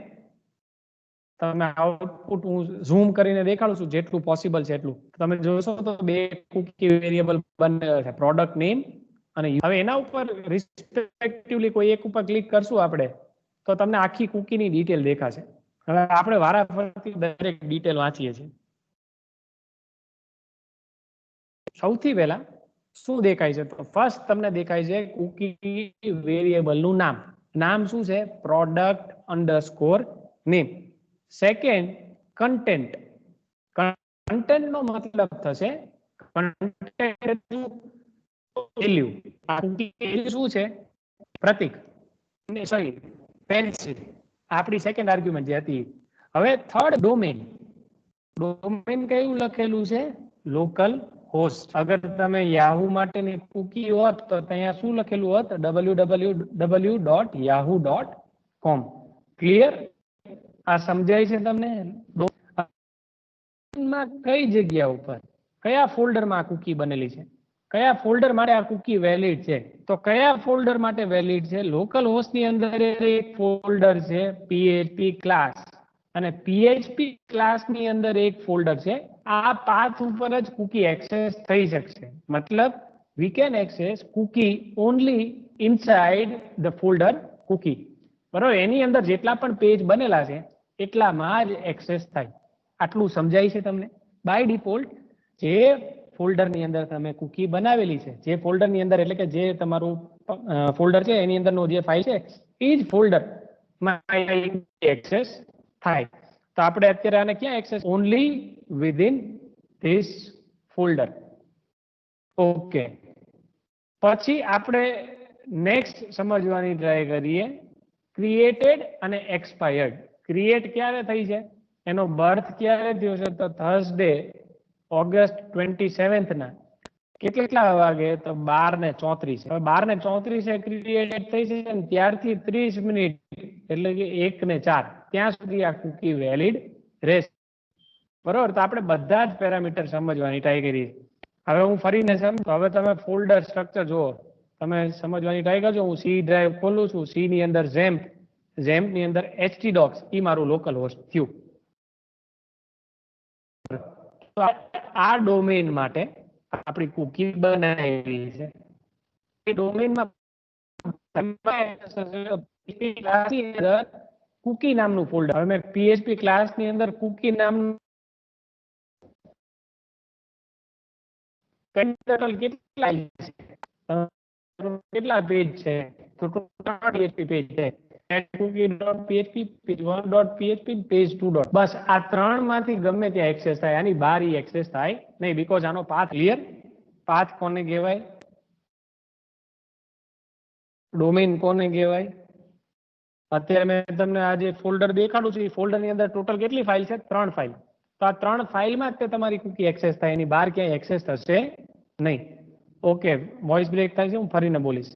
તમે આઉટપુટ હું ઝૂમ કરીને દેખાડું છું જેટલું પોસિબલ છે એટલું. તમે જોશો તો 2 કુકી વેરિયેબલ બનેલા છે, પ્રોડક્ટ નેમ અને. હવે એના ઉપર રિસ્પેક્ટિવલી કોઈ એક ઉપર ક્લિક કરશું આપણે તો તમને આખી કુકીની ડિટેલ દેખાશે. હવે આપણે વારાફરતી દરેક ડિટેલ વાંચીએ છીએ. સૌથી પહેલા શું દેખાય છે? તો ફર્સ્ટ તમને દેખાય છે કુકી વેરિયેબલનું નામ. નામ શું છે? Product underscore name. Second, content. કન્ટેન્ટનો મતલબ થશે વેલ્યુ. આ કુકી વેલ્યુ શું છે? પ્રતીક. Sorry, pencil. આપણી સેકન્ડ આર્ગ્યુમેન્ટ જે હતી. હવે થર્ડ, ડોમેન. ડોમેન કયું લખેલું છે? Local host. અગર તમે યાહુ માટેની કુકી હોત તો ત્યાં શું લખેલું હોત? www.yahoo.com. ક્લિયર? આ સમજાય છે તમને? કઈ જગ્યા ઉપર, કયા ફોલ્ડરમાં આ કુકી બનેલી છે? કયા ફોલ્ડર માટે આ કુકી વેલિડ છે? તો કયા ફોલ્ડર માટે વેલિડ છે? લોકલ હોસ્ટની અંદર એક ફોલ્ડર છે PHP ક્લાસ અને PHP ક્લાસની અંદર એક ફોલ્ડર છે. આ પાથ ઉપર જ કુકી એક્સેસ થઈ શકશે. મતલબ we can access cookie only inside the folder cookie. બરોબર? એની અંદર જેટલા પણ પેજ બનેલા છે એટલામાં જ એક્સેસ થાય. આટલું સમજાય છે તમને? બાય ડિફોલ્ટ જે ફોલ્ડરની અંદર તમે કુકી બનાવેલી છે, જે ફોલ્ડરની અંદર એટલે કે જે તમારું ફોલ્ડર છે એની અંદરનો જે ફાઇલ છે એ જ ફોલ્ડર માં એક્સેસ થાય. તો આપણે અત્યારે આને ક્યાં access? Only within this folder. Okay, પછી આપણે નેક્સ્ટ સમજવાની ટ્રાય કરીએ ક્રિએટેડ અને એક્સપાયર્ડ. ક્રિએટ ક્યારે થઈ છે, એનો બર્થ ક્યારે થયો છે? તો થર્સડે ઓગસ્ટ 27 ના કેટલા વાગે? તો 12:34. હવે 12:34 ક્રિએટ થઈ છે અને ત્યારથી 30 મિનિટ એટલે કે 1:04 ત્યાં સુધી આ કુકી વેલિડ રહેશે. બરોબર, તો આપણે બધા જ પેરામીટર સમજવાની ટ્રાય કરીએ. હવે હું ફરીને સમજો. હવે તમે ફોલ્ડર સ્ટ્રક્ચર જુઓ, તમે સમજવાની ટ્રાય કરજો. હું સી ડ્રાઈવ ખોલું છું. સી ની અંદર ઝેમ્પ ની અંદર htdocs ઈ મારું લોકલ હોસ્ટ થયું. તો આ ડોમેઇન માટે આપણી કુકી બનાવી છે. એ ડોમેઇનમાં કુકી નામનું ફોલ્ડર. હવે મેં PHP ક્લાસની અંદર કુકી નામનું કેટલા પેજ છે? તો PHP પેજ છે. cookie.php, page1.php, page2. બસ આ ત્રણ માંથી ગમે ત્યાં એક્સેસ થાય. આની બહાર એક્સેસ થાય નહીં, બીકોઝ આનો પાથ ક્લિયર. પાથ કોને કહેવાય? ડોમેઇન કોને કહેવાય? અત્યારે મેં તમને આ જે ફોલ્ડર દેખાડું છું એ ફોલ્ડર ની અંદર ટોટલ કેટલી ફાઇલ છે? 3 ફાઇલ. તો આ 3 ફાઇલમાં જ તમારી કુકી એક્સેસ થાય, એની બહાર ક્યાંય એક્સેસ થશે નહીં. ઓકે, વોઇસ બ્રેક થાય છે, હું ફરીને બોલીશ.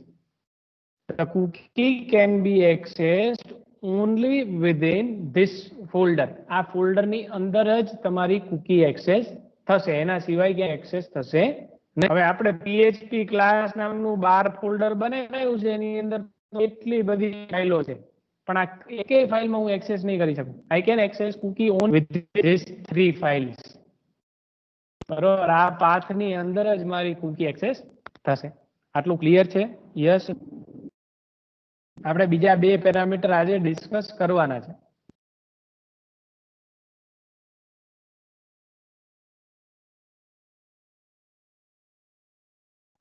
The cookie can be accessed only within this folder. આ ફોલ્ડર ની અંદર જ તમારી કુકી એક્સેસ થશે, એના સિવાય ક્યાંય એક્સેસ થશે નહીં. હવે આપણે PHP ક્લાસ નામનું 12 ફોલ્ડર બનાવ્યું છે, એની અંદર એટલી બધી ફાઇલો છે, પણ આ એકેય ફાઇલમાં હું એક્સેસ નહીં કરી શકું. I can access cookie only with these 3 files. બરોબર, આ પાથ ની અંદર જ મારી કુકી એક્સેસ થશે. આટલું ક્લિયર છે? યસ. આપણે બીજા 2 પેરામીટર આજે ડિસ્કસ કરવાના છે.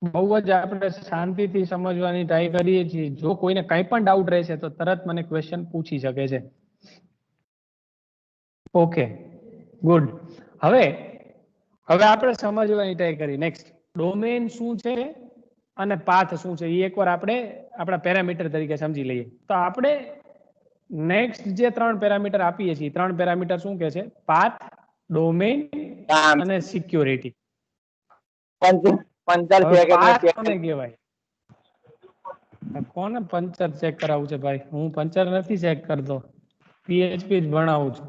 બહુ જ આપણે શાંતિથી સમજવાની ટ્રાય કરીએ છીએ. જો કોઈને કંઈ પણ ડાઉટ રહેશે તો તરત મને ક્વેશ્ચન પૂછી શકે છે. Okay, good. હવે આપણે સમજવાની ટ્રાય કરી. નેક્સ્ટ, ડોમેન શું છે અને પાથ શું છે એ એકવાર આપણે આપણા પેરામીટર તરીકે સમજી લઈએ. તો આપણે નેક્સ્ટ જે 3 પેરામીટર આપીએ છીએ, 3 પેરામીટર શું કે છે? પાથ, ડોમેન અને સિક્યોરિટી. પંચર કોને કહેવાય? કોને પંચર ચેક કરાવવું છે ભાઈ? હું પંચર નથી ચેક કરતો, PHP જ ભણાવું છું.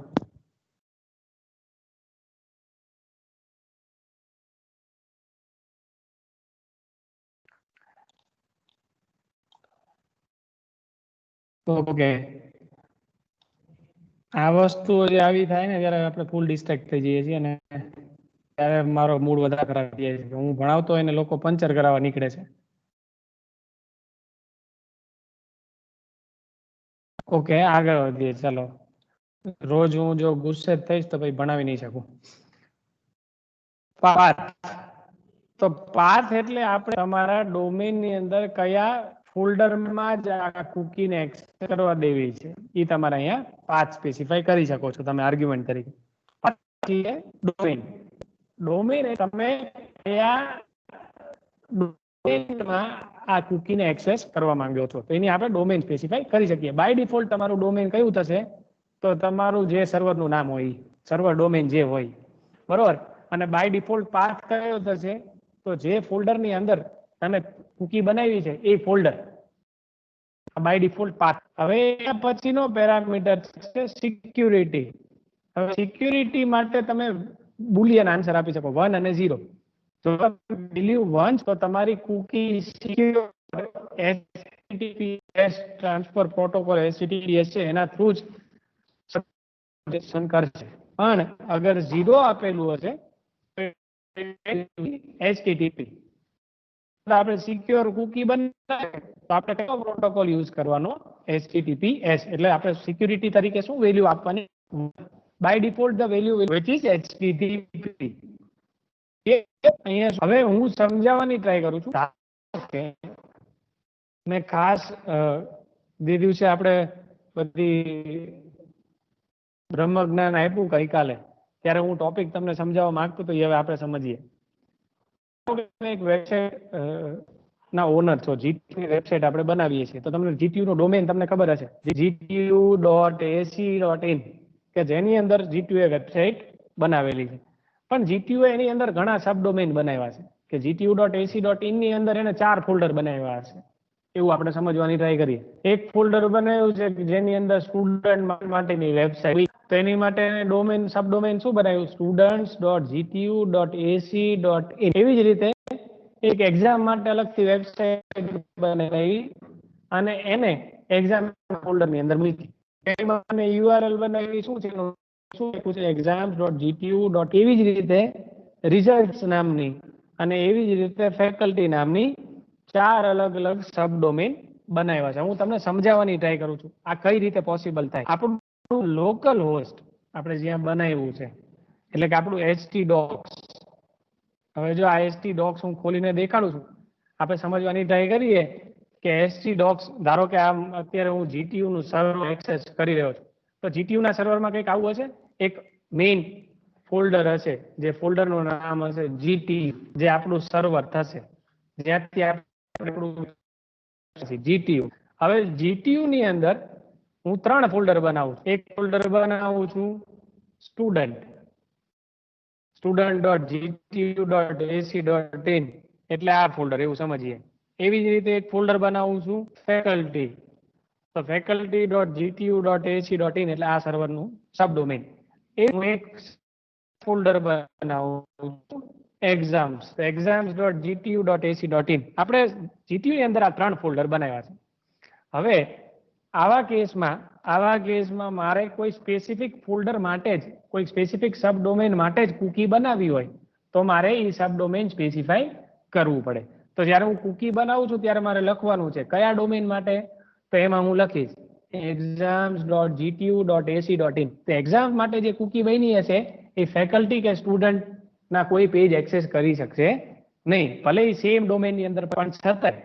ઓકે, આ વસ્તુ જે આવી થાય ને ત્યારે આપણે ફૂલ ડિસ્ટ્રેક્ટ થઈ જઈએ છીએ અને ત્યારે મારો મૂડ વધારે ખરાબ થઈ જાય છે. હું ભણાવતો હોય ને લોકો પંચર કરાવવા નીકળે છે. ઓકે, આગળ વધીએ. ચાલો, રોજ હું જો ગુસ્સે થઈશ તો ભાઈ ભણાવી નહીં શકું. પાથ. તો પાથ એટલે આપણે તમારા ડોમેઇન ની અંદર કયા ફોલ્ડરમાં જ આ કુકીને એક્સેસ કરવા દેવી છે એ તમારે અહીંયા પાથ સ્પેસિફાઈ કરી શકો છો તમે આર્ગ્યુમેન્ટ તરીકે. ડોમેઇન. ડોમેઇન એ તમે કયા ડોમેઇનમાં આ કુકીને એક્સેસ કરવા માંગો છો તો એની આપણે ડોમેઇન સ્પેસિફાઈ કરી શકીએ. બાય ડિફોલ્ટ તમારું ડોમેઇન કયું થશે? તો તમારું જે સર્વરનું નામ હોય, સર્વર ડોમેઇન જે હોય, બરોબર. અને બાય ડિફોલ્ટ પાથ કયો થશે? તો જે ફોલ્ડર ની અંદર તમે કુકી બનાવી છે એ ફોલ્ડર, બાય ડિફોલ્ટ પાથ. હવે પછીનો પેરામીટર છે સિક્યુરિટી. હવે સિક્યુરિટી માટે તમે બુલિયન આન્સર આપી શકો 1 અને 0. જો વેલ્યુ 1 તો તમારી cookie secure. HTTPS transfer protocol HTTPS છે એના થ્રુ જ કરશે. પણ અગર 0 આપેલું હશે HTTP, આપણે સિક્યોર કુકી બનાવે તો આપણે કયો પ્રોટોકોલ યુઝ કરવાનો? HTTPS. એટલે આપણે સિક્યુરિટી તરીકે શું વેલ્યુ આપવાની? by default the value which is HTTP. અહીંયા હવે હું સમજાવવાની ટ્રાય કરું છું કે મેં ખાસ જે દિવસે આપણે બધી બ્રહ્મ જ્ઞાન આપ્યું ગઈકાલે ત્યારે હું ટોપિક તમને સમજાવવા માંગતો તો હવે આપણે સમજીએ. એક વેબસાઇટ ના ઓનર છો, જીટીયુ વેબસાઇટ આપણે બનાવીએ છીએ તો તમને જીટીયુ નો ડોમેન તમને ખબર હશે gtu.ac.in કે જેની અંદર જીટીયુ વેબસાઇટ બનાવેલી છે. પણ જીટીયુ એની અંદર ઘણા સબ ડોમેન બનાવ્યા છે કે gtu.ac.in ની અંદર એને 4 ફોલ્ડર બનાવ્યા છે. એવું આપણે સમજવાની ટ્રાય કરીએ. એક ફોલ્ડર બનાવ્યું છે જેની અંદર સ્ટુડન્ટ માટેની વેબસાઇટ, તો એની માટે ડોમેન સબ ડોમેન શું બનાવ્યું? students.gtu.ac.in. એવી જ રીતે એક એક્ઝામ માટે અલગથી વેબસાઇટ બનાવી અને એને એક્ઝામ ફોલ્ડર ની અંદર મૂકી. એમાં યુઆરએલ બનાવી શું છે exams.gtu. એવી જ રીતે રિઝલ્ટ્સ નામની અને એવી જ રીતે ફેકલ્ટી નામની 4 અલગ અલગ સબ ડોમેન બનાવ્યા છે. હું તમને સમજાવવાની ટ્રાય કરું છું આ કઈ રીતે પોસિબલ થાય. આપણું લોકલ હોસ્ટ આપણે જ્યાં બનાવ્યું છે એટલે કે આપણું htdocs. હવે જો આ htdocs હું ખોલીને દેખાડું છું, આપણે સમજવાની ટ્રાય કરીએ કે htdocs ધારો કે આમ અત્યારે હું જીટીયુ નું સર્વર એક્સેસ કરી રહ્યો છું તો જીટીયુ ના સર્વરમાં કંઈક આવું હશે, એક મેઇન ફોલ્ડર હશે જે ફોલ્ડર નું નામ હશે જીટીયુ, જે આપણું સર્વર થશે જ્યાંથી આપણું જીટીયુ. હવે જીટીયુ ની અંદર હું 3 ફોલ્ડર બનાવું છું. એક ફોલ્ડર બનાવું છું student.gtu.ac.in એટલે આ ફોલ્ડર, એવું સમજીએ. એવી જ રીતે એક ફોલ્ડર બનાવું છું ફેકલ્ટી, તો faculty.gtu.ac.in એટલે આ સર્વરનું સબ ડોમેન. એક ફોલ્ડર બનાવું છું એક્ઝામ્સ, exams.gtu.ac.in. આપણે જીટીયુ ની અંદર આ 3 ફોલ્ડર બનાવ્યા છે. હવે આવા કેસમાં મારે કોઈ સ્પેસિફિક ફોલ્ડર માટે જ કોઈ સ્પેસિફિક સબ ડોમેન માટે જ કુકી બનાવવી હોય તો મારે એ સબ ડોમેન સ્પેસિફાઈ કરવું પડે. તો જ્યારે હું કુકી બનાવું છું ત્યારે મારે લખવાનું છે કયા ડોમેન માટે, તો એમાં હું લખીશ exams.gtu.ac.in. તો એક્ઝામ માટે જે કુકી બની હશે એ ફેકલ્ટી કે સ્ટુડન્ટ ના કોઈ પેજ એક્સેસ કરી શકશે નહીં, ભલે એ સેમ ડોમેન ની અંદર પણ છતાંય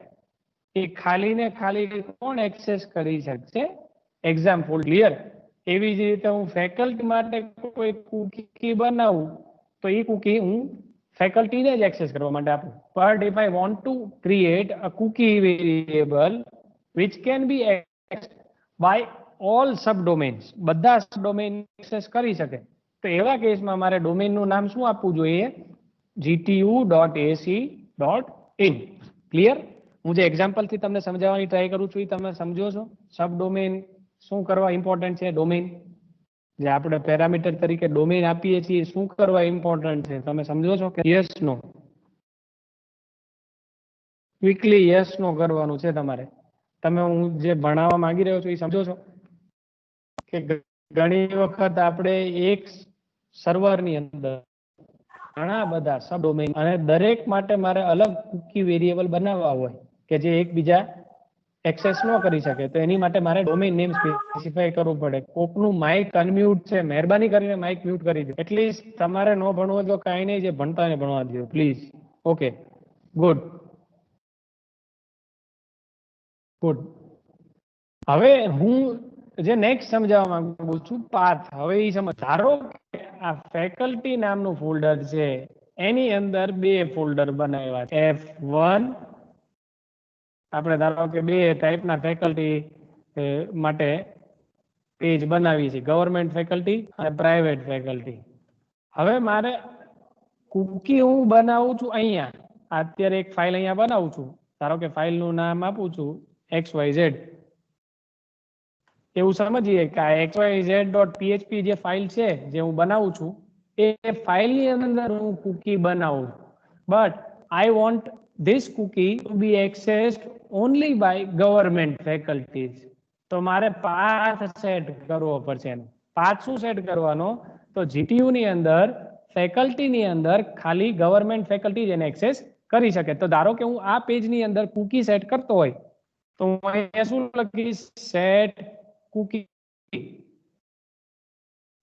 એ ખાલી ને ખાલી કોણ એક્સેસ કરી શકશે? Exam folder. ક્લિયર? એવી જ રીતે હું ફેકલ્ટી માટે કોઈ કુકી બનાવું તો એ કુકી હું ફેકલ્ટીને જ એક્સેસ કરવા માટે આપું. But if I want to create a cookie variable which can be accessed by all subdomains, બધા સબડોમેન એક્સેસ કરી શકે, તો એવા કેસમાં મારે ડોમેનનું નામ શું આપવું જોઈએ? gtu.ac.in. ક્લિયર? હું જે એક્ઝામ્પલ થી તમને સમજાવવાની ટ્રાય કરું છું એ તમે સમજો છો? સબ ડોમેન શું કરવા ઇમ્પોર્ટન્ટ છે? ડોમેન જે આપણે પેરામીટર તરીકે ડોમેન આપીએ છીએ શું કરવા ઇમ્પોર્ટન્ટ છે તમે સમજો છો? કે yes no? Quickly yes no કરવાનું છે તમારે. તમે હું જે ભણાવવા માંગી રહ્યો છું એ સમજો છો? કે ઘણી વખત આપણે એક સર્વરની અંદર ઘણા બધા સબ ડોમેન અને દરેક માટે મારે અલગ કુકી વેરિયેબલ બનાવવા હોય કે જે એકબીજા એક્સેસ ન કરી શકે, તો એની માટે મારે ડોમેન નેમ સ્પેસિફાઈ કરવું પડે. કોકનું માઇક અનમ્યુટ છે, મહેરબાની કરીને માઇક મ્યુટ કરી દો. એટલીસ્ટ તમારે ન ભણવું તો કાંઈ નહીં, જે ભણતા ને ભણવા દો પ્લીઝ. Okay, good. હવે હું જે નેક્સ્ટ સમજાવવા માંગુ છું પાથ. હવે એ સમજ. ધારો કે આ ફેકલ્ટી નામનું ફોલ્ડર છે એની અંદર 2 ફોલ્ડર બનાવ્યા છે. F1 આપણે ધારો કે 2 ટાઈપના ફેકલ્ટી માટે પેજ બનાવી છે, ગવર્મેન્ટ ફેકલ્ટી અને પ્રાઇવેટ ફેકલ્ટી. હવે મારે કુકી હું બનાવું છું અહીંયા, અત્યારે એક ફાઇલ અહીંયા બનાવું છું, ધારો કે ફાઇલનું નામ આપું છું XYZ. એવું સમજીએ કે આ xyz.php જે ફાઇલ છે જે હું બનાવું છું એ ફાઇલની અંદર હું કુકી બનાવું, but I want this cookie to be accessed only by government faculties. તો મારે પાથ સેટ કરવો પડશે. પાથ શું સેટ કરવાનો? તો જીટીયુ ની અંદર ફેકલ્ટી ની અંદર ખાલી ગવર્મેન્ટ ફેકલ્ટી જ એને એક્સેસ કરી શકે. તો ધારો કે હું આ પેજની અંદર કુકી સેટ કરતો હોય તો હું અહીંયા શું લખીશ? Set cookie.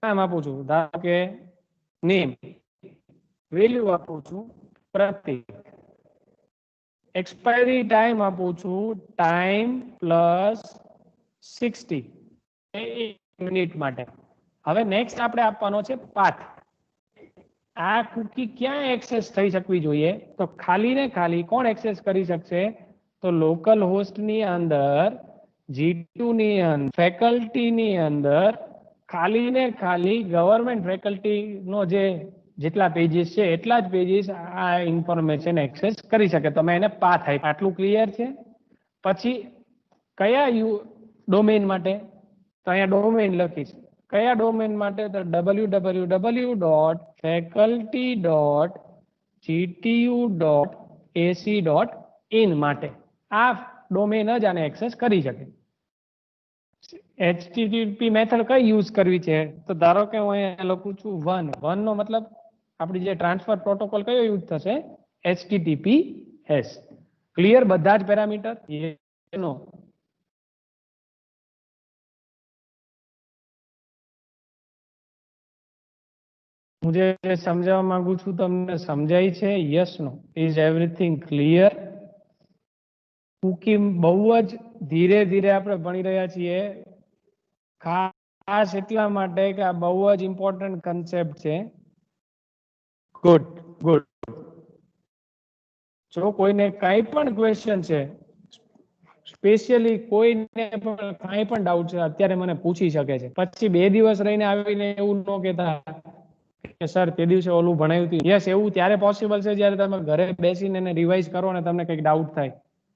નામ આપું છું, ધારો કે નેમ, વેલ્યુ આપું છું પ્રતીક, એક્સપાયરી ટાઈમ આપું છું ટાઈમ પ્લસ 60 મિનિટ માટે. હવે નેક્સ્ટ આપણે આપવાનો છે પાથ. આ કુકી ક્યાં એક્સેસ થઈ શકવી જોઈએ? તો ખાલી ને ખાલી કોણ એક્સેસ કરી શકશે? તો લોકલ હોસ્ટ ની અંદર, G2 ની અંદર, ફેકલ્ટી ની અંદર ખાલી ને ખાલી ગવર્મેન્ટ ફેકલ્ટી નો જે જેટલા પેજીસ છે એટલા જ પેજીસ આ ઇન્ફોર્મેશન એક્સેસ કરી શકે. તમે એને પાથ આપ્યો. આટલું ક્લિયર છે? પછી કયા ડોમેન માટે? તો અહીંયા ડોમેન લખીશ. કયા ડોમેન માટે? તો www.faculty.gtu.ac.in માટે. આ ડોમેન જ આને એક્સેસ કરી શકે. HTTP મેથડ કઈ યુઝ કરવી છે? તો ધારો કે હું અહીંયા લખું છું 1 નો મતલબ આપણી જે ટ્રાન્સફર પ્રોટોકોલ કયો યુઝ થશે? HTTPS. ક્લિયર બધા જ પેરામીટર? નો હું જે સમજાવવા માંગુ છું તમને સમજાય છે? Yes no? Is everything clear? Cookie બહુ જ ધીરે ધીરે આપણે ભણી રહ્યા છીએ, ખાસ એટલા માટે કે આ બહુ જ ઇમ્પોર્ટન્ટ કન્સેપ્ટ છે. Good good. જો કોઈને કાંઈ પણ ક્વેશ્ચન છે, સ્પેશિયલી કોઈને પણ કાંઈ પણ ડાઉટ છે, અત્યારે મને પૂછી શકે છે. પછી 2 દિવસ રહીને આવીને એવું ન કહેતા કે સર તે દિવસે ઓલું ભણાવ્યું હતું. યસ, એવું ત્યારે પોસિબલ છે જ્યારે તમે ઘરે બેસીને એને રિવાઇઝ કરો અને તમને કંઈક ડાઉટ થાય.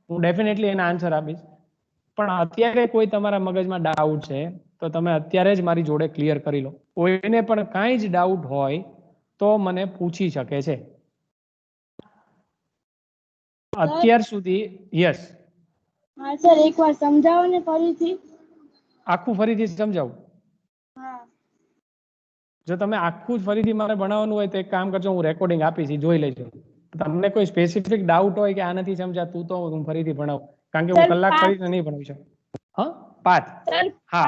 હું ડેફિનેટલી એના આન્સર આપીશ. પણ અત્યારે કોઈ તમારા મગજમાં ડાઉટ છે તો તમે અત્યારે જ મારી જોડે ક્લિયર કરી લો. કોઈને પણ કાંઈ જ ડાઉટ હોય તો મને પૂછી શકે છે. અત્યાર સુધી યસ. હા સર, એકવાર સમજાવો ને ફરીથી. આખું ફરીથી સમજાવું? હા. જો તમે આખું જ ફરીથી મારે ભણાવવાનું હોય તો એક કામ કરજો, હું રેકોર્ડિંગ આપીશ, જોઈ લેજો. તમને કોઈ સ્પેસિફિક ડાઉટ હોય કે આ નથી સમજાતું તો હું ફરીથી ભણાવું, કારણ કે હું કલાક ફરીને નહીં ભણાવી શકું. હા, પાથ. હા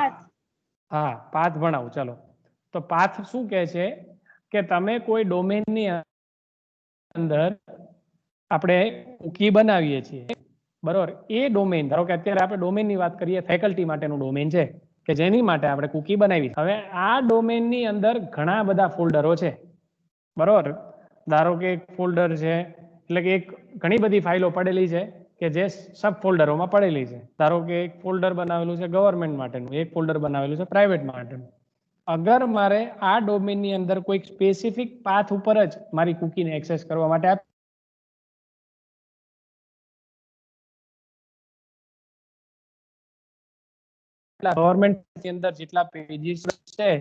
હા, પાથ ભણાવું. ચલો, તો પાથ શું કહે છે કે તમે કોઈ ડોમેનની અંદર આપણે કુકી બનાવીએ છીએ, બરોબર? એ ડોમેન, ધારો કે અત્યારે આપણે ડોમેનની વાત કરીએ, ફેકલ્ટી માટેનું ડોમેન છે કે જેની માટે આપણે કુકી બનાવી. હવે આ ડોમેનની અંદર ઘણા બધા ફોલ્ડરો છે, બરોબર? ધારો કે એક ફોલ્ડર છે, એટલે કે એક ઘણી બધી ફાઇલો પડેલી છે કે જે સબ ફોલ્ડરોમાં પડેલી છે. ધારો કે એક ફોલ્ડર બનાવેલું છે ગવર્મેન્ટ માટેનું, એક ફોલ્ડર બનાવેલું છે પ્રાઇવેટ માટેનું. અગર મારે આ ડોમેનની અંદર કોઈ સ્પેસિફિક પાથ ઉપર જ મારી કુકીને એક્સેસ કરવા માટે ગવર્મેન્ટની અંદર જેટલા પેજીસ છે,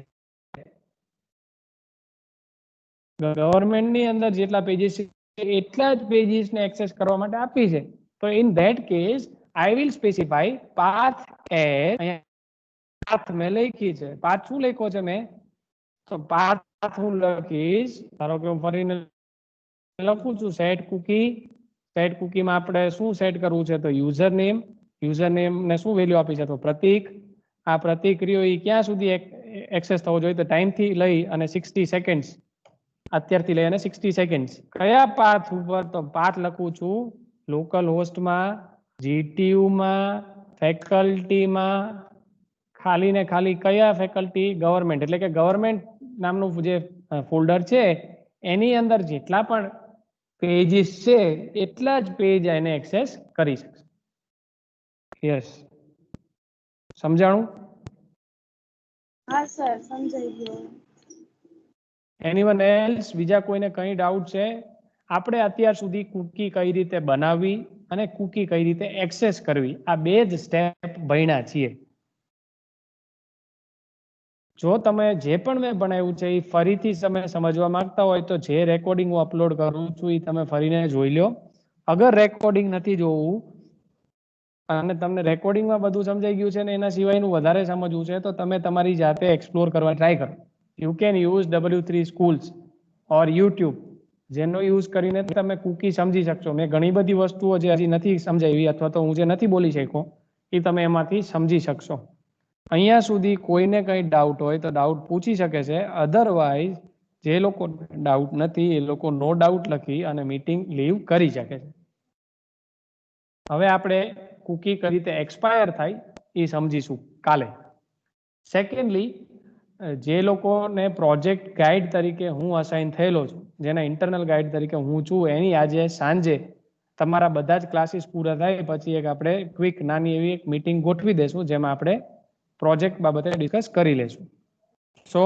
ગવર્મેન્ટની અંદર જેટલા પેજીસ છે એટલા જ પેજીસને એક્સેસ કરવા માટે આપી છે. તો in that case I will specify path as, path મેં લખી છે. પાથ શું લખ્યો છે મેં? તો પાથ હું લખીશ, ધારો કે હું ફરીને લખું છું સેટ કુકી. સેટ કુકીમાં આપણે શું સેટ કરવું છે? તો યુઝર નેમ. યુઝર નેમને શું વેલ્યુ આપી છે? તો પ્રતીક. આ પ્રતીક રહ્યો એ ક્યાં સુધી એક્સેસ થવો જોઈએ? તો ટાઈમથી લઈ અને 60 સેકન્ડ્સ, અત્યારથી લઈ અને 60 સેકન્ડ્સ. કયા પાથ ઉપર? તો પાથ લખું છું લોકલ હોસ્ટમાં, જીટીયુમાં, ફેકલ્ટીમાં. ખાલી ને ખાલી કયા ફેકલ્ટી? ગવર્મેન્ટ. એટલે કે ગવર્મેન્ટ નામનું જે ફોલ્ડર છે એની અંદર જેટલા પણ પેજીસ છે એટલા જ પેજ એને એક્સેસ કરી શકશે. યસ, સમજાણું? હા સર, સમજાઈ ગયું. Anyone else? બીજા કોઈને કંઈ ડાઉટ છે? આપણે અત્યાર સુધી કુકી કઈ રીતે બનાવવી અને કુકી કઈ રીતે એક્સેસ કરવી, આ 2 જ સ્ટેપ ભણ્યા છીએ. જો તમે જે પણ મેં ભણાવ્યું છે એ ફરીથી તમે સમજવા માંગતા હોય તો જે રેકોર્ડિંગ હું અપલોડ કરું છું એ તમે ફરીને જોઈ લો. અગર રેકોર્ડિંગ નથી જોવું અને તમને રેકોર્ડિંગમાં બધું સમજાઈ ગયું છે ને એના સિવાયનું વધારે સમજવું છે તો તમે તમારી જાતે એક્સપ્લોર કરવા ટ્રાય કરો. You can use W3 Schools or YouTube, જેનો યુઝ કરીને તમે કુકી સમજી શકશો. મેં ઘણી બધી વસ્તુઓ જે હજી નથી સમજાવી અથવા તો હું જે નથી બોલી શક્યો એ તમે એમાંથી સમજી શકશો. અહીંયા સુધી કોઈને કંઈ ડાઉટ હોય તો ડાઉટ પૂછી શકે છે. અધરવાઇઝ જે લોકો ડાઉટ નથી એ લોકો નો ડાઉટ લખી અને મીટિંગ લીવ કરી શકે છે. હવે આપણે કુકી કઈ રીતે એક્સપાયર થાય એ સમજીશું કાલે. સેકન્ડલી, જે લોકોને પ્રોજેક્ટ ગાઈડ તરીકે હું અસાઇન થયેલો છું, જેના ઇન્ટરનલ ગાઈડ તરીકે હું છું, એની આજે સાંજે તમારા બધા જ ક્લાસીસ પૂરા થાય પછી એક આપણે ક્વિક નાની એવી એક મીટિંગ ગોઠવી દેશું, જેમાં આપણે પ્રોજેક્ટ બાબતે ડિસ્કસ કરી લેશું. સો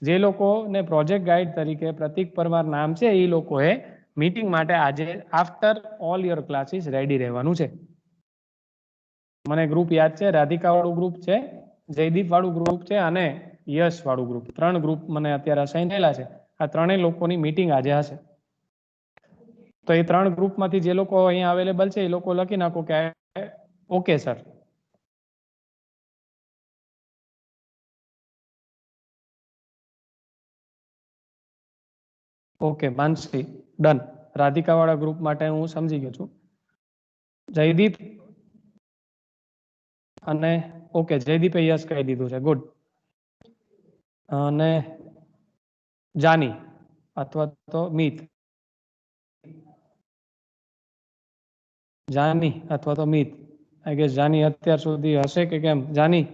જે લોકોને પ્રોજેક્ટ ગાઈડ તરીકે પ્રતિક પરમાર નામ છે એ લોકોએ મીટિંગ માટે આજે after all your classes ready રહેવાનું છે. મને ગ્રુપ યાદ છે, રાધિકા વાળું ગ્રુપ છે, જયદીપ વાળું ગ્રુપ છે અને યશ વાળું ગ્રુપ. 3 ગ્રુપ મને અત્યારે અસાઇન થયેલા છે. આ ત્રણેય લોકોની મીટિંગ આજે હશે. તો એ 3 ગ્રુપમાંથી જે લોકો અહીંયા અવેલેબલ છે એ લોકો લખી નાખો કે ઓકે સર. ઓકે માનસી, ડન. રાધિકા વાળા ગ્રુપ માટે હું સમજી ગયો છું. જયદીપ અને ઓકે, જયદીપે યસ કહી દીધું છે, ગુડ. અને જાની અથવા તો મીત, જાની અથવા તો મીત. આઈ ગેસ જાની અત્યાર સુધી હશે કે કેમ? જાની